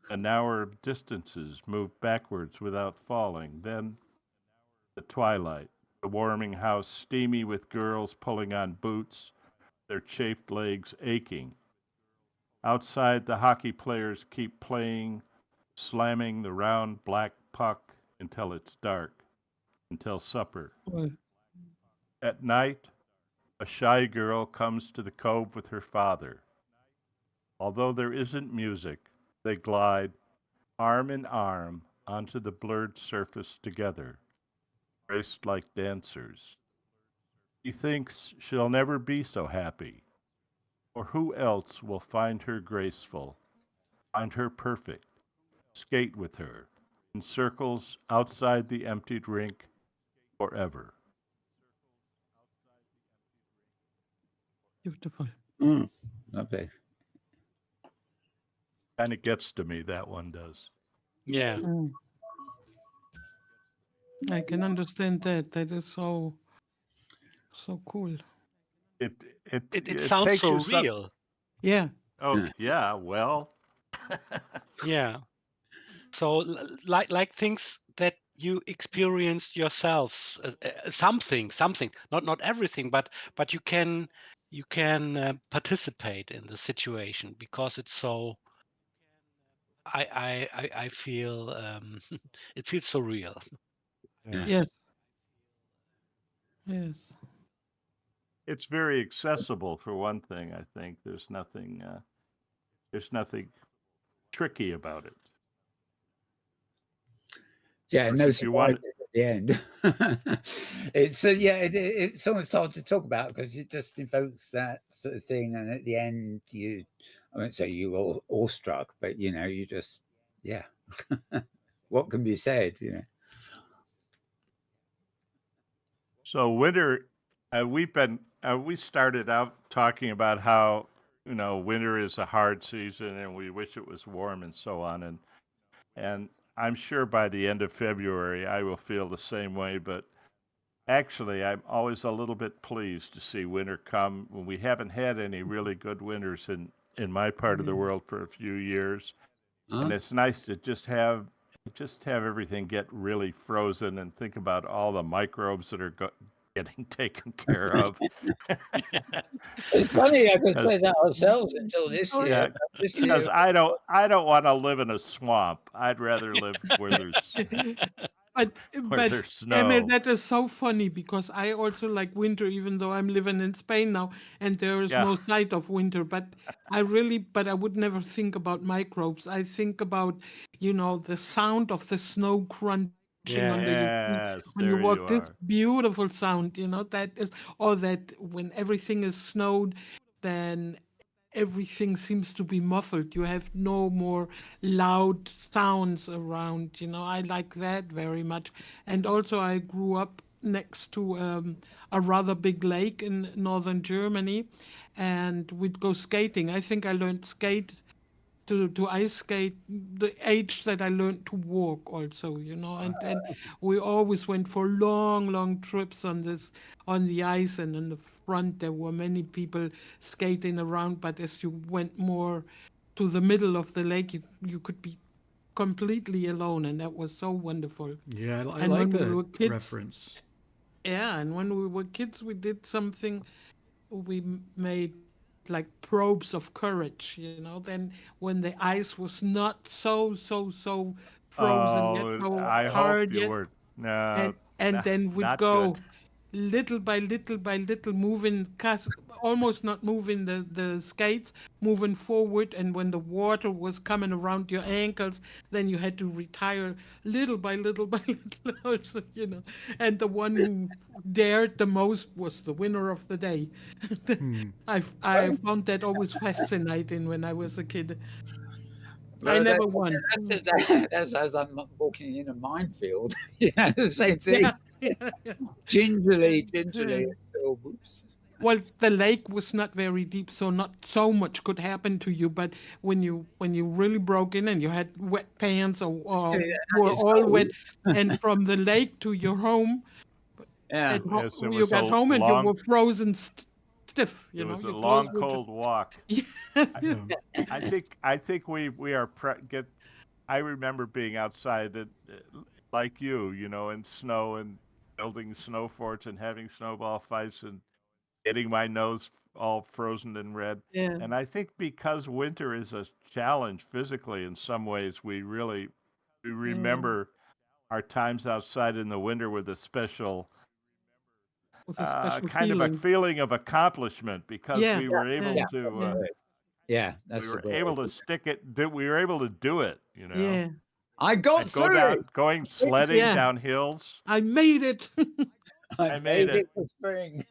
An hour of distances moved backwards without falling. Then the twilight, the warming house steamy with girls pulling on boots, their chafed legs aching. Outside, the hockey players keep playing, slamming the round black puck until it's dark, until supper. Well, At night, a shy girl comes to the cove with her father. Although there isn't music, they glide arm in arm onto the blurred surface together, braced like dancers. She thinks she'll never be so happy, or who else will find her graceful, find her perfect, skate with her in circles outside the emptied rink forever. beautiful. Mm. Lovely. Kind of gets to me, that one does. Yeah. Mm. I can understand that. That is so cool. It it It it sounds takes so you some. real. Yeah. Oh yeah, well, Yeah. So like things that you experienced yourselves, something, not everything, but you can participate in the situation because it's so. I feel it feels so real. yeah. Yes. Yes. It's very accessible for one thing. I think there's nothing tricky about it. Of Yeah, course, no if you want, surprises at the end. It's yeah, it's almost hard to talk about because it just evokes that sort of thing, and at the end, I won't say you were awestruck, but you just, yeah, what can be said? so winter, we started out talking about how winter is a hard season and we wish it was warm and so on, and I'm sure by the end of February I will feel the same way. But actually, I'm always a little bit pleased to see winter come when we haven't had any really good winters in my part of the world for a few years, and Huh? it's nice to just have everything get really frozen and think about all the microbes that are getting taken care of. It's funny, I could say Because that ourselves until this Oh, year. yeah, But this because year, I don't want to live in a swamp. I'd rather live where there's But where but there's Emil, snow. that is so funny because I also like winter, even though I'm living in Spain now and there is Yeah, no sight of winter. But I would never think about microbes. I think about, the sound of the snow crunching under your Yeah. feet yes, when you there walk. you This are. beautiful sound, that is, or that when everything is snowed, then everything seems to be muffled. You have no more loud sounds around. I like that very much. And also, I grew up next to a rather big lake in northern Germany, and we'd go skating. I think I learned to ice skate the age that I learned to walk also, and we always went for long trips on the ice, and in the front there were many people skating around, but as you went more to the middle of the lake, you could be completely alone, and that was so wonderful. Yeah, I And like when we that were kids, reference. yeah, and when we were kids, we did something. We made like probes of courage, then when the ice was not so frozen yet, Oh, so I hope hard you yet, were no, and then we'd not good. go little by little, moving, almost not moving the skates, moving forward, and when the water was coming around your ankles, then you had to retire little by little by little also, and the one who dared the most was the winner of the day. I oh, found that always fascinating when I was a kid. I well, never won. that's as I'm walking in a minefield. The same thing. Yeah, yeah, yeah. Gingerly. Yeah. So, whoops. Well, the lake was not very deep, so not so much could happen to you. But when you really broke in and you had wet pants, Yeah, or and were it's all cold. wet, and from the lake to your home, Yeah. Yes, it you was got a home and you long were frozen stiff. it was a Your clothes long were just cold walk. yeah, I, yeah, Yeah. I think we are get. I remember being outside like in snow and building snow forts and having snowball fights and getting my nose all frozen and red. yeah, And I think because winter is a challenge physically in some ways, we yeah. remember our times outside in the winter with a special With a special kind of a feeling. feeling of accomplishment because Yeah, we were yeah, able Yeah. to That's the yeah, word. Yeah. we That's the were word. able to stick it. We were able to do it. yeah, I got I'd go through down, it. going sledding yeah. down hills. I made it. I I made made it. it for spring.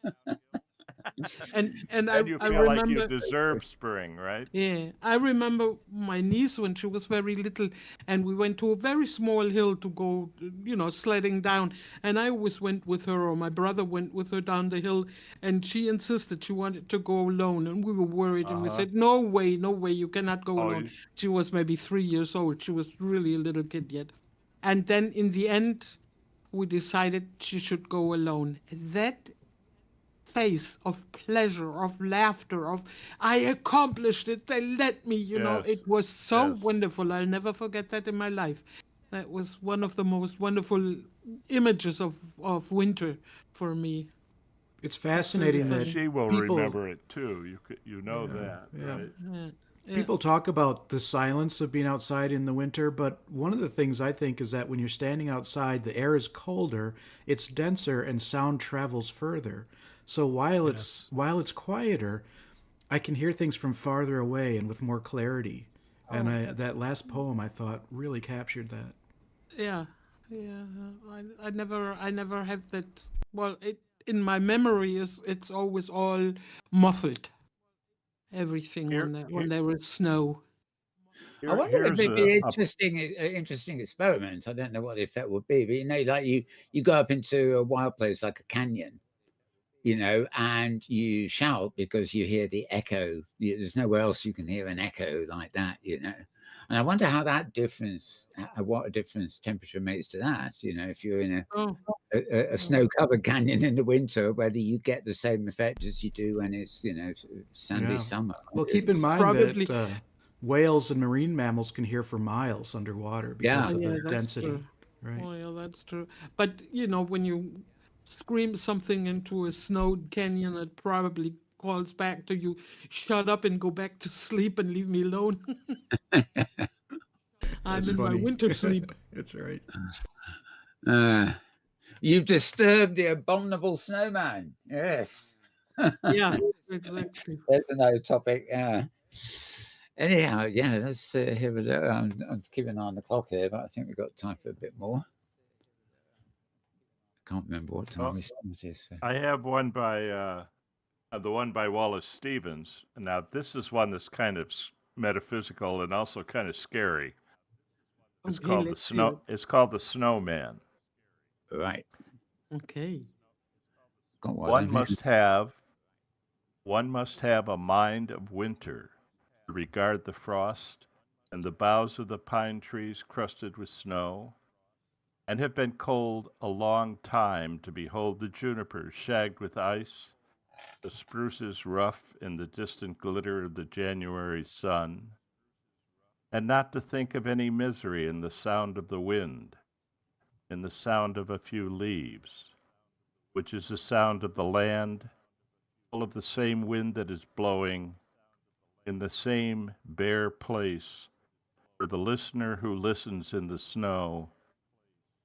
And I Then you I feel like you remember. deserve spring, right? Yeah, I remember my niece when she was very little, and we went to a very small hill to go, sledding down. And I always went with her, or my brother went with her down the hill, and she insisted she wanted to go alone. And we were worried, and we Uh-huh. said, "No way, no way, you cannot go Oh, alone." She was maybe 3 years old. She was really a little kid yet. And then in the end, we decided she should go alone. That face of pleasure, of laughter, of I accomplished it, they let me, Yes. it was so Yes. wonderful. I'll never forget that in my life. That was one of the most wonderful images of winter for me. It's fascinating funny. that She will people, remember it too. You know that, yeah. right? Yeah. People talk about the silence of being outside in the winter, but one of the things I think is that when you're standing outside, the air is colder, it's denser, and sound travels further. So while it's quieter, I can hear things from farther away and with more clarity. And that last poem I thought really captured that. Yeah, yeah. I never have that. Well, it in my memory it's always all muffled. Everything Here, when there is snow. I wonder if here's it'd be a interesting experiment. I don't know what the effect would be, but like you go up into a wild place like a canyon, and you shout because you hear the echo. There's nowhere else you can hear an echo like that. And I wonder how that difference, what a difference temperature makes to that. If you're in Oh, a snow-covered canyon in the winter, whether you get the same effect as you do when it's sandy Yeah. summer. Well, keep in mind probably. that whales and marine mammals can hear for miles underwater Yeah. because Oh, of yeah, the that's density. true. Right. Oh, yeah, that's true. But when you scream something into a snowed canyon, it probably calls back to you. Shut up and go back to sleep and leave me alone. I'm That's in my funny. winter sleep. That's right. Uh, you've disturbed the abominable snowman. Yes. Yeah, exactly. That's another topic. Anyhow, yeah, let's hear it. I'm keeping an eye on the clock here, but I think we've got time for a bit more. I can't remember what time Oh, we started. So. I have one by the one by Wallace Stevens. Now, this is one that's kind of metaphysical and also kind of scary. It's Okay, called the let's hear it. snow. It's called the Snowman. Right. Okay. Got One then. must have a mind of winter to regard the frost and the boughs of the pine trees crusted with snow, and have been cold a long time to behold the junipers shagged with ice, the spruces rough in the distant glitter of the January sun, and not to think of any misery in the sound of the wind, in the sound of a few leaves, which is the sound of the land, full of the same wind that is blowing, in the same bare place, for the listener who listens in the snow,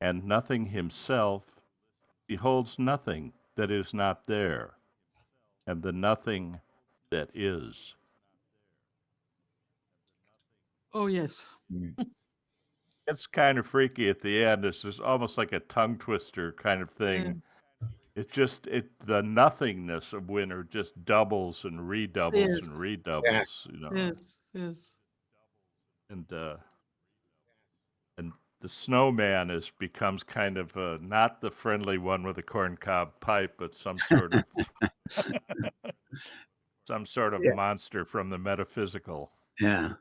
and nothing himself, beholds nothing that is not there, and the nothing that is. Oh, yes. It's kind of freaky at the end. It's just almost like a tongue twister kind of Yeah. thing. It's just the nothingness of winter just doubles and redoubles Yes. and redoubles, Yes. Yes. and the snowman becomes kind of not the friendly one with a corncob pipe, but some sort of Yeah. monster from the metaphysical. Yeah.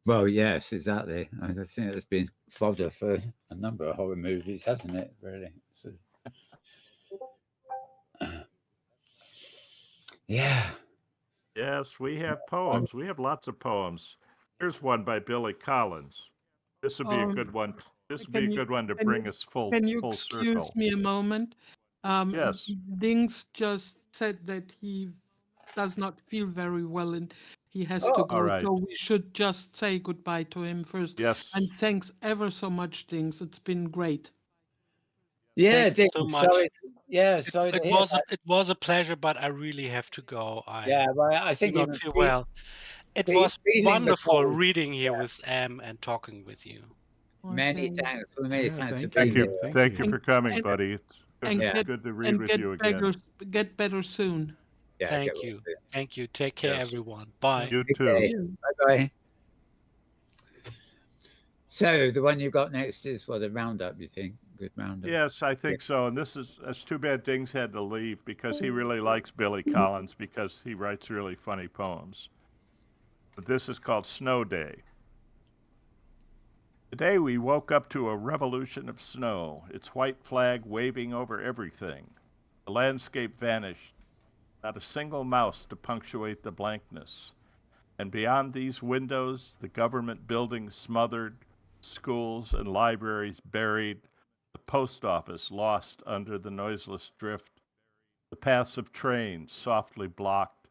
Well, yes, exactly. I think it's been fodder for a number of horror movies, hasn't it? Really. So, yeah. Yes, we have poems. We have lots of poems. Here's one by Billy Collins. This would be a good one. This would be a Can you good one to can bring you us full excuse circle. me a moment? Yes. Dings just said that he does not feel very well and he has to Oh, go. All right. So we should just say goodbye to him first. Yes. And thanks ever so much, Dings. It's been great. yeah, Thank you Dick. so much. Sorry. Yeah, sorry to hear that. It was a pleasure, but I really have to go. Yeah, well, I Do think not even feel well. It was feeling the wonderful cold. reading here with Am and talking with you. Many Okay. thanks. Many Yeah, thanks for thank being Thank you. here. you. Thank Thank you. you for coming, And- buddy. It's And Yeah. get good to read with you again. get better soon. Yeah, Thank you. Thank you. Take care, Yes. everyone. Bye. You too. Okay. Bye bye. So the one you got next is for the roundup. You think good roundup? Yes, I think so. And it's too bad Dings had to leave because he really likes Billy Collins because he writes really funny poems. But this is called Snow Day. The Today we woke up to a revolution of snow, its white flag waving over everything. The landscape vanished, not a single mouse to punctuate the blankness. And beyond these windows, the government buildings smothered, schools and libraries buried, the post office lost under the noiseless drift, the paths of trains softly blocked,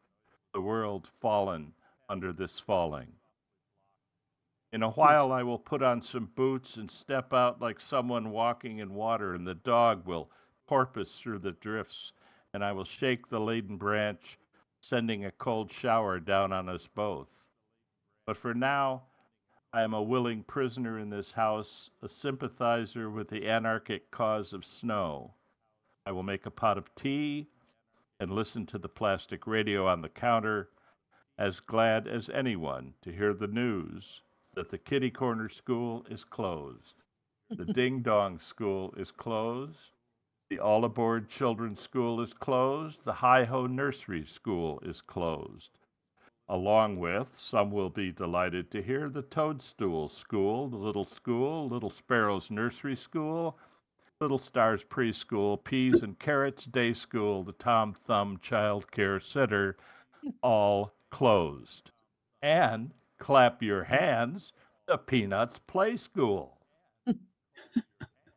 the world fallen under this falling. In a while, I will put on some boots and step out like someone walking in water, and the dog will porpoise through the drifts, and I will shake the laden branch, sending a cold shower down on us both. But for now, I am a willing prisoner in this house, a sympathizer with the anarchic cause of snow. I will make a pot of tea and listen to the plastic radio on the counter, as glad as anyone to hear the news that the Kitty Corner School is closed, the Ding Dong School is closed, the All Aboard Children's School is closed, the Hi Ho Nursery School is closed. Along with, some will be delighted to hear, the Toadstool School, the Little Sparrows Nursery School, Little Stars Preschool, Peas and Carrots Day School, the Tom Thumb Child Care Center, all closed. And clap your hands, the Peanuts Play School.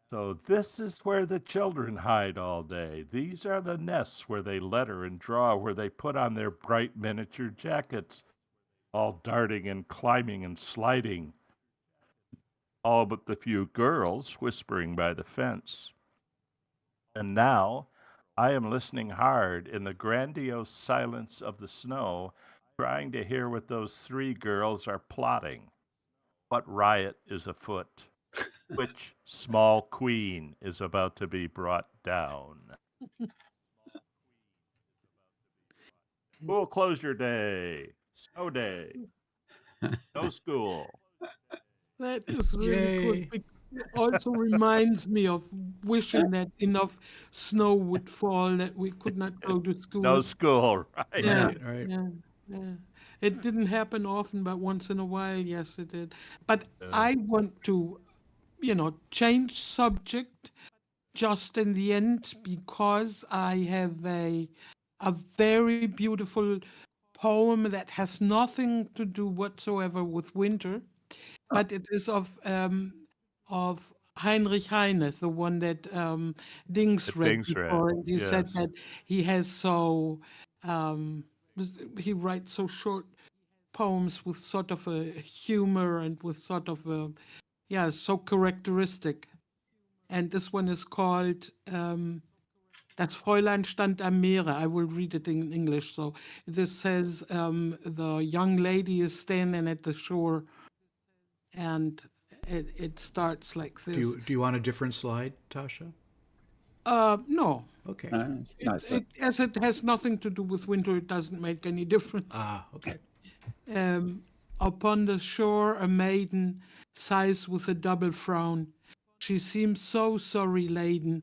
So this is where the children hide all day. These are the nests where they letter and draw, where they put on their bright miniature jackets, all darting and climbing and sliding, all but the few girls whispering by the fence. And now I am listening hard in the grandiose silence of the snow, trying to hear what those three girls are plotting. What riot is afoot? Which small queen is about to be brought down? School closure day, snow day, no school. That is really Yay. good. It also reminds me of wishing that enough snow would fall that we could not go to school. No school, right? Yeah, Right. yeah, yeah. It didn't happen often, but once in a while, yes, it did. But I want to, change subject just in the end because I have a very beautiful poem that has nothing to do whatsoever with winter, but it is of Heinrich Heine, the one that Dings read Dings read, before, and he said yes. that he has um, he writes so short poems with sort of a humor and with sort of a so characteristic. And this one is called Das Fräulein stand am Meere. I will read it in English. So this says the young lady is standing at the shore, and it starts like this. Do you want a different slide, Tasha? No. Okay. Nice one. As it has nothing to do with winter, it doesn't make any difference. Okay. Upon the shore, a maiden sighs with a double frown. She seems so sorry laden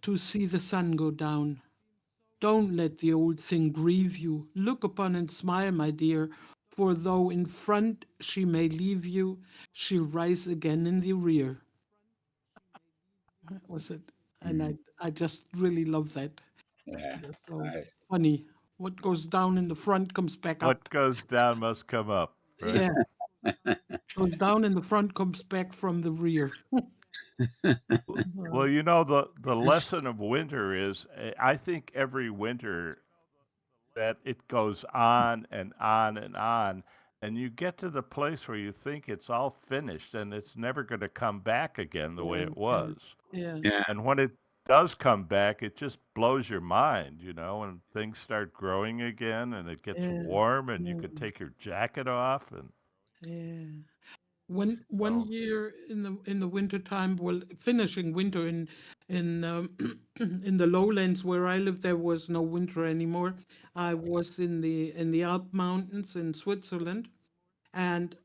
to see the sun go down. Don't let the old thing grieve you. Look upon and smile, my dear, for though in front she may leave you, she'll rise again in the rear. That was it. And I just really love that. Yeah. That's so Nice. funny. What goes down in the front comes back What up. goes down must come up, right? Yeah. Goes down in the front comes back from the rear. Well, you know, the lesson of winter is, I think every winter that it goes on and on and on, and you get to the place where you think it's all finished and it's never going to come back again the way it was. Yeah. Yeah. And when it does come back, it just blows your mind, you know, and things start growing again and it gets Yeah. warm and you could take your jacket off and Yeah. One Oh. year in the winter time, well, finishing winter in in the lowlands where I live, there was no winter anymore. I was in the Alp Mountains in Switzerland, and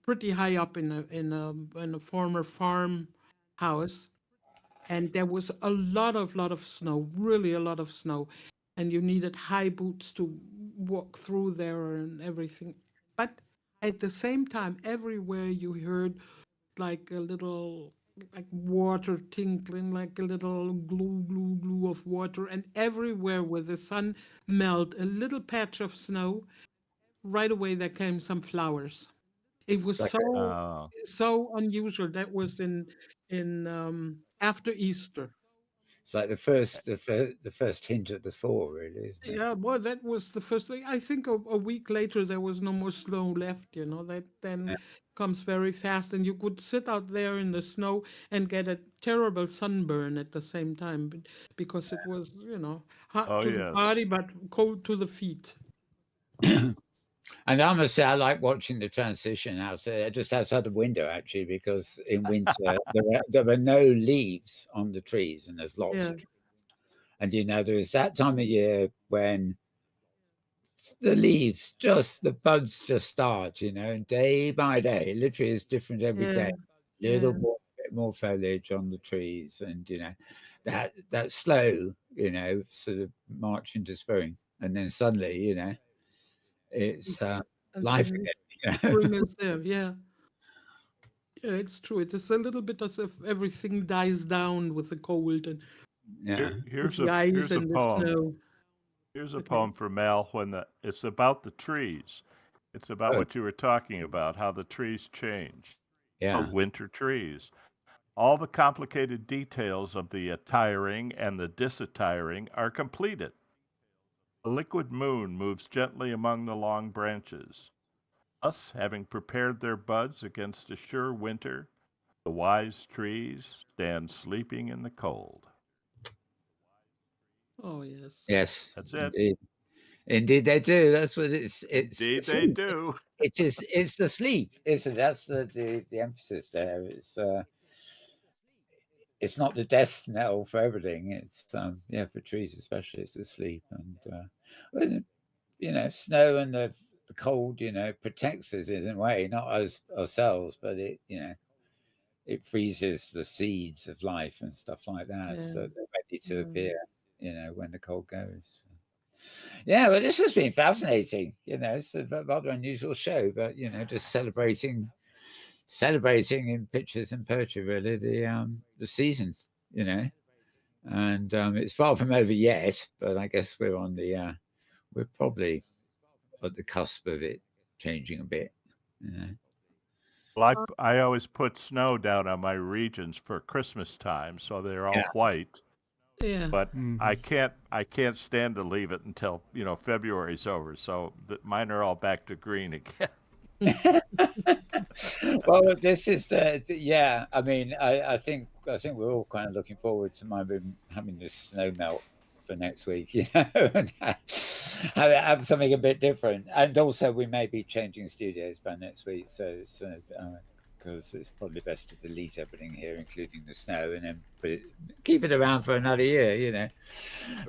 pretty high up in a former farm house, and there was a lot of snow, really a lot of snow, and you needed high boots to walk through there and everything. But at the same time, everywhere you heard like a little like water tinkling, like a little glue of water, and everywhere where the sun melt a little patch of snow, right away there came some flowers. It was It's like so unusual. That was in after Easter. it's like the first hint of the thaw, really, isn't it? Yeah, well, that was the first thing. I think a week later there was no more snow left. That then Yeah. comes very fast, and you could sit out there in the snow and get a terrible sunburn at the same time, because it was hot Oh to the yes. body but cold to the feet. And I must say, I like watching the transition out just outside the window, actually, because in winter there were no leaves on the trees, and there's lots Yeah, of trees. And there is that time of year when the leaves the buds just start, and day by day, literally it's different every day. yeah, Little yeah. bit more foliage on the trees, and that slow, sort of march into spring, and then suddenly, it's And life suddenly again. spring is there. Yeah, yeah, it's true. It is a little bit as if everything dies down with the cold and Yeah. with Here's the ice here's a and the poem. snow. Here's a Okay. poem for Mel it's about the trees. It's about Oh, what you were talking about, how the trees change. yeah. Winter trees. All the complicated details of the attiring and the disattiring are completed. A liquid moon moves gently among the long branches. Thus, having prepared their buds against a sure winter, the wise trees stand sleeping in the cold. Oh yes. Yes, That's it. indeed. Indeed they do. That's what it's Indeed, they sleep. do. It's the sleep, isn't it? That's the emphasis there. It's not the death knell for everything. It's yeah, for trees especially, it's the sleep. And well, snow and the cold, protects us in a way, not us ourselves, but it freezes the seeds of life and stuff like that, Yeah. so they're ready to Yeah. appear, when the cold goes. Yeah, well, this has been fascinating. It's a rather unusual show, but just celebrating in pictures and poetry, really, the season. You know, and it's far from over yet, but I guess we're probably at the cusp of it changing a bit. You know. Well, I always put snow down on my regions for Christmas time, so they're all Yeah. white. Yeah. But I can't stand to leave it until February's over. So mine are all back to green again. Well, this is yeah. I mean, I think we're all kind of looking forward to maybe having this snow melt for next week, and have something a bit different. And also, we may be changing studios by next week, so because it's probably best to delete everything here, including the snow, and then keep it around for another year,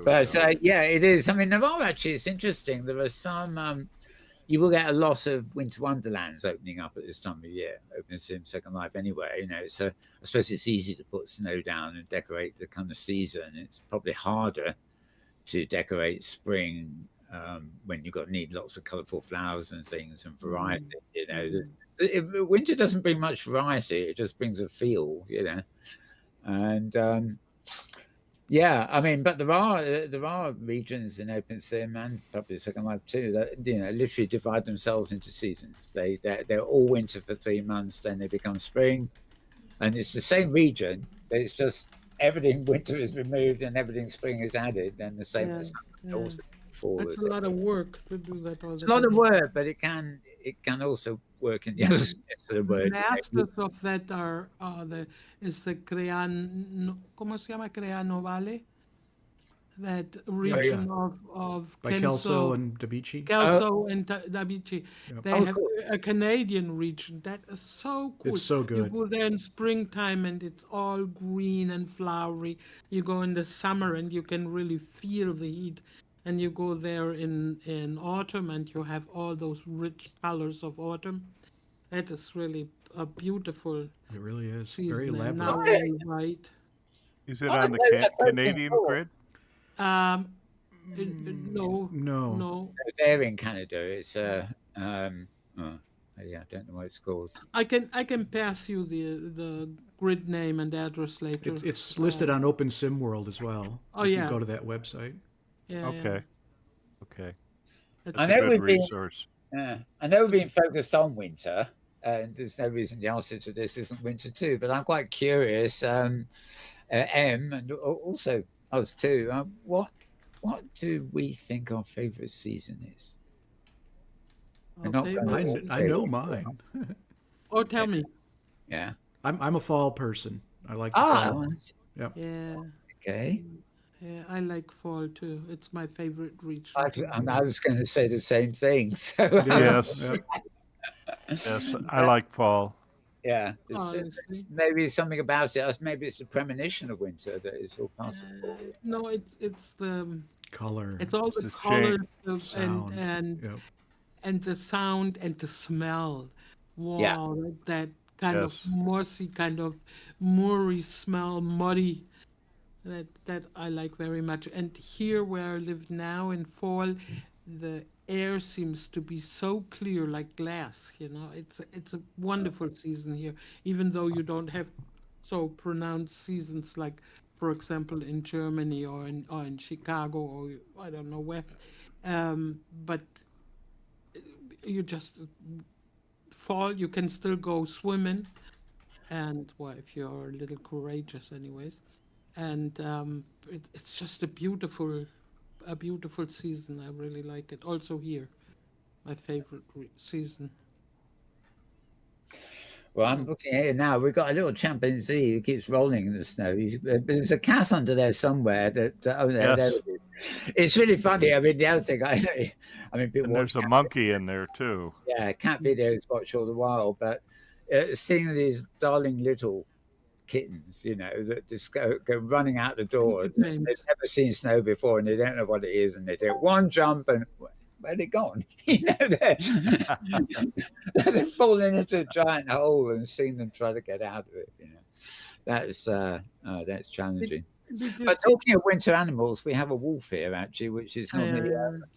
But yeah, it is. I mean, there are actually. It's interesting. There are some. You will get a lot of winter wonderlands opening up at this time of year. Open Sim Second Life anyway, so I suppose it's easy to put snow down and decorate the kind of season. It's probably harder to decorate spring when you've got need lots of colourful flowers and things and variety. Winter doesn't bring much variety; it just brings a feel, and yeah, I mean, but there are regions in OpenSim and probably Second Life too that literally divide themselves into seasons. They're all winter for 3 months, then they become spring, and it's the same region, but it's just everything winter is removed and everything spring is added. Then the same Yeah. as Yeah. also fall. That's a lot of work to do that all It's the a lot of time. work, but it can also work in the other sense of the word. Masters of that are the Crean, ¿cómo se llama? Creano Valley? That region of By Kelso and Dabici. Kelso and Dabici. Yep. They Oh, have cool. a Canadian region that is so cool. It's so You good. go there in springtime and it's all green and flowery. You go in the summer and you can really feel the heat. And you go there in autumn and you have all those rich colors of autumn. That is really a beautiful It really is season. very And elaborate. now very white. Is it Oh, on the that's open Canadian floor. grid? No, No. no. There in Canada, it's oh, Yeah, I don't know what it's called. I can pass you the grid name and address later. It's listed on OpenSimWorld as well. Oh, if you yeah. go to that website. Yeah. Okay. Okay. It's, I That's a know good we've been resource. I know we've been focused on winter, and there's no reason the answer to this isn't winter too. But I'm quite curious, M, and also us too. What do we think our favourite season is? We're not okay. going to all I say know winter. mine. Oh, tell me. Yeah. I'm a fall person. I like the Ah, fall. right. Yep. Yeah. Okay. Yeah, I like fall too. It's my favorite region. I was going to say the same thing. So Yes. Yep. Yes. I like fall. yeah, Oh, it's maybe something about it. Maybe it's the premonition of winter that is all part of fall. no, it's the Color. it's all It's the the colors Sound. and Yep. the sound and the smell. Yeah. Wow, that kind of Yes. mossy, kind of moory smell, muddy. That I like very much. And here where I live now in fall, the air seems to be so clear like glass. It's a wonderful season here, even though you don't have so pronounced seasons like, for example, in Germany or in Chicago or I don't know where. But you just fall. You can still go swimming, and well, if you're a little courageous, anyways. And it's just a beautiful season. I really like it. Also here, my favorite season. Well, I'm looking here now. We've got a little chimpanzee who keeps rolling in the snow. There's a cat under there somewhere. There Yes. it is. It's really funny. I mean, the other thing, I mean, people And watch there's a monkey in there too. cat videos watch all the while, but seeing these darling little kittens, that just go running out the door. Thank you, They've James. never seen snow before, and they don't know what it is, and they do one jump and where they gone? They're falling into a giant hole and seeing them try to get out of it. That's challenging. Did you But see? talking of winter animals, we have a wolf here actually, which is normally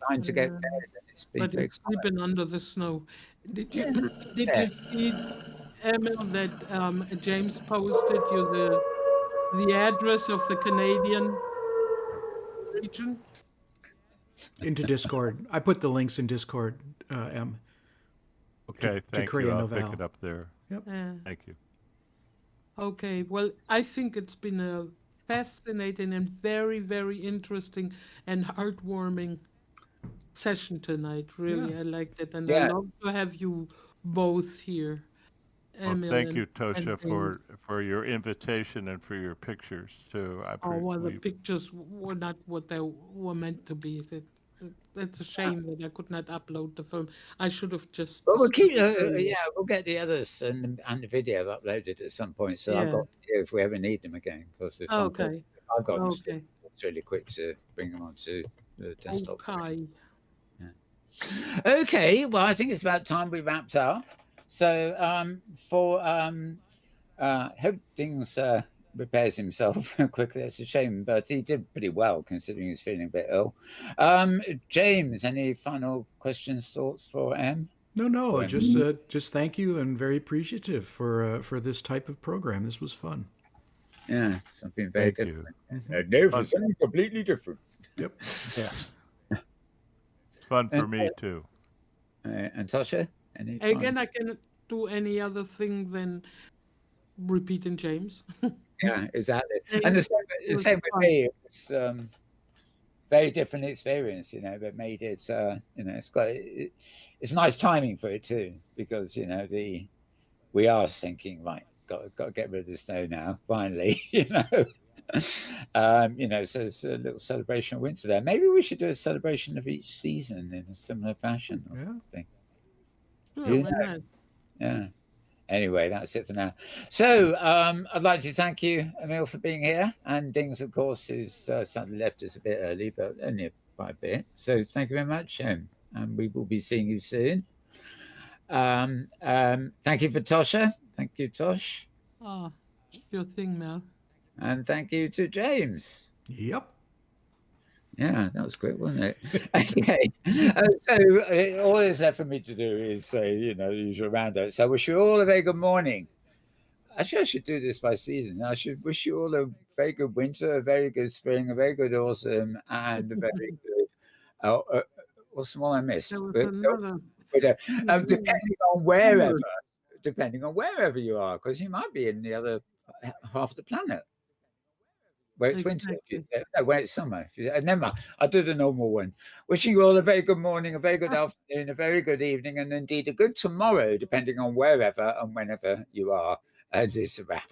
trying to get fed. And it's been But very it's sleeping under the snow. Did you did Yeah. you see, Emil, that James posted you the address of the Canadian region? Into Discord. I put the links in Discord, M. Okay, thank Korea you. I'll Novel. pick it up there. Thank you. Okay, well, I think it's been a fascinating and very, very interesting and heartwarming session tonight. Really, Yeah. I liked it, and I Yeah. love to have you both here, Well, Emil thank you, and Tosha, James. for your invitation and for your pictures too. Oh, well, the pictures were not what they were meant to be. That's a shame that I could not upload the film. I should have just. But we'll keep, Yeah. we'll get the others and the video uploaded at some point. So I've Yeah. got if we ever need them again, because if Okay. I've got them, still, Okay. it's really quick to bring them onto the desktop. Okay. Okay, well, I think it's about time we wrapped up. So hope things repairs himself quickly. It's a shame, but he did pretty well considering he's feeling a bit ill. James, any final questions, thoughts for M? No. Just thank you and very appreciative for this type of program. This was fun. Yeah, something very Thank you. different. No, for something completely different. Yep. Yes. It's fun for me too. And Tosha, any Again, I cannot do any other thing than repeating James. Yeah, exactly. James, And the it was same with fun. me. It's very different experience, but made it. It's nice timing for it too, because we are thinking, right, got to get rid of the snow now, finally. So it's a little celebration of winter there. Maybe we should do a celebration of each season in a similar fashion or something. Sure, Who why knows? not? Yeah. Anyway, that's it for now. So I'd like to thank you, Emil, for being here. And Dings, of course, is suddenly left us a bit early, but only by a bit. So thank you very much, and we will be seeing you soon. Thank you for Tosha. Thank you, Tosh. Oh, sure thing, Mel. And thank you to James. Yep. Yeah, that was quick, wasn't it? Okay. So all that's left for me to do is say, the usual roundup. So I wish you all a very good morning. Actually, I should do this by season. I should wish you all a very good winter, a very good spring, a very good autumn, and a very good. What's the one I missed? There was another. Depending on wherever you are, because you might be in the other half of the planet where it's winter. Where it's summer. Never mind. I'll do the normal one. Wishing you all a very good morning, a very good afternoon, a very good evening, and indeed a good tomorrow, depending on wherever and whenever you are. And this is a wrap.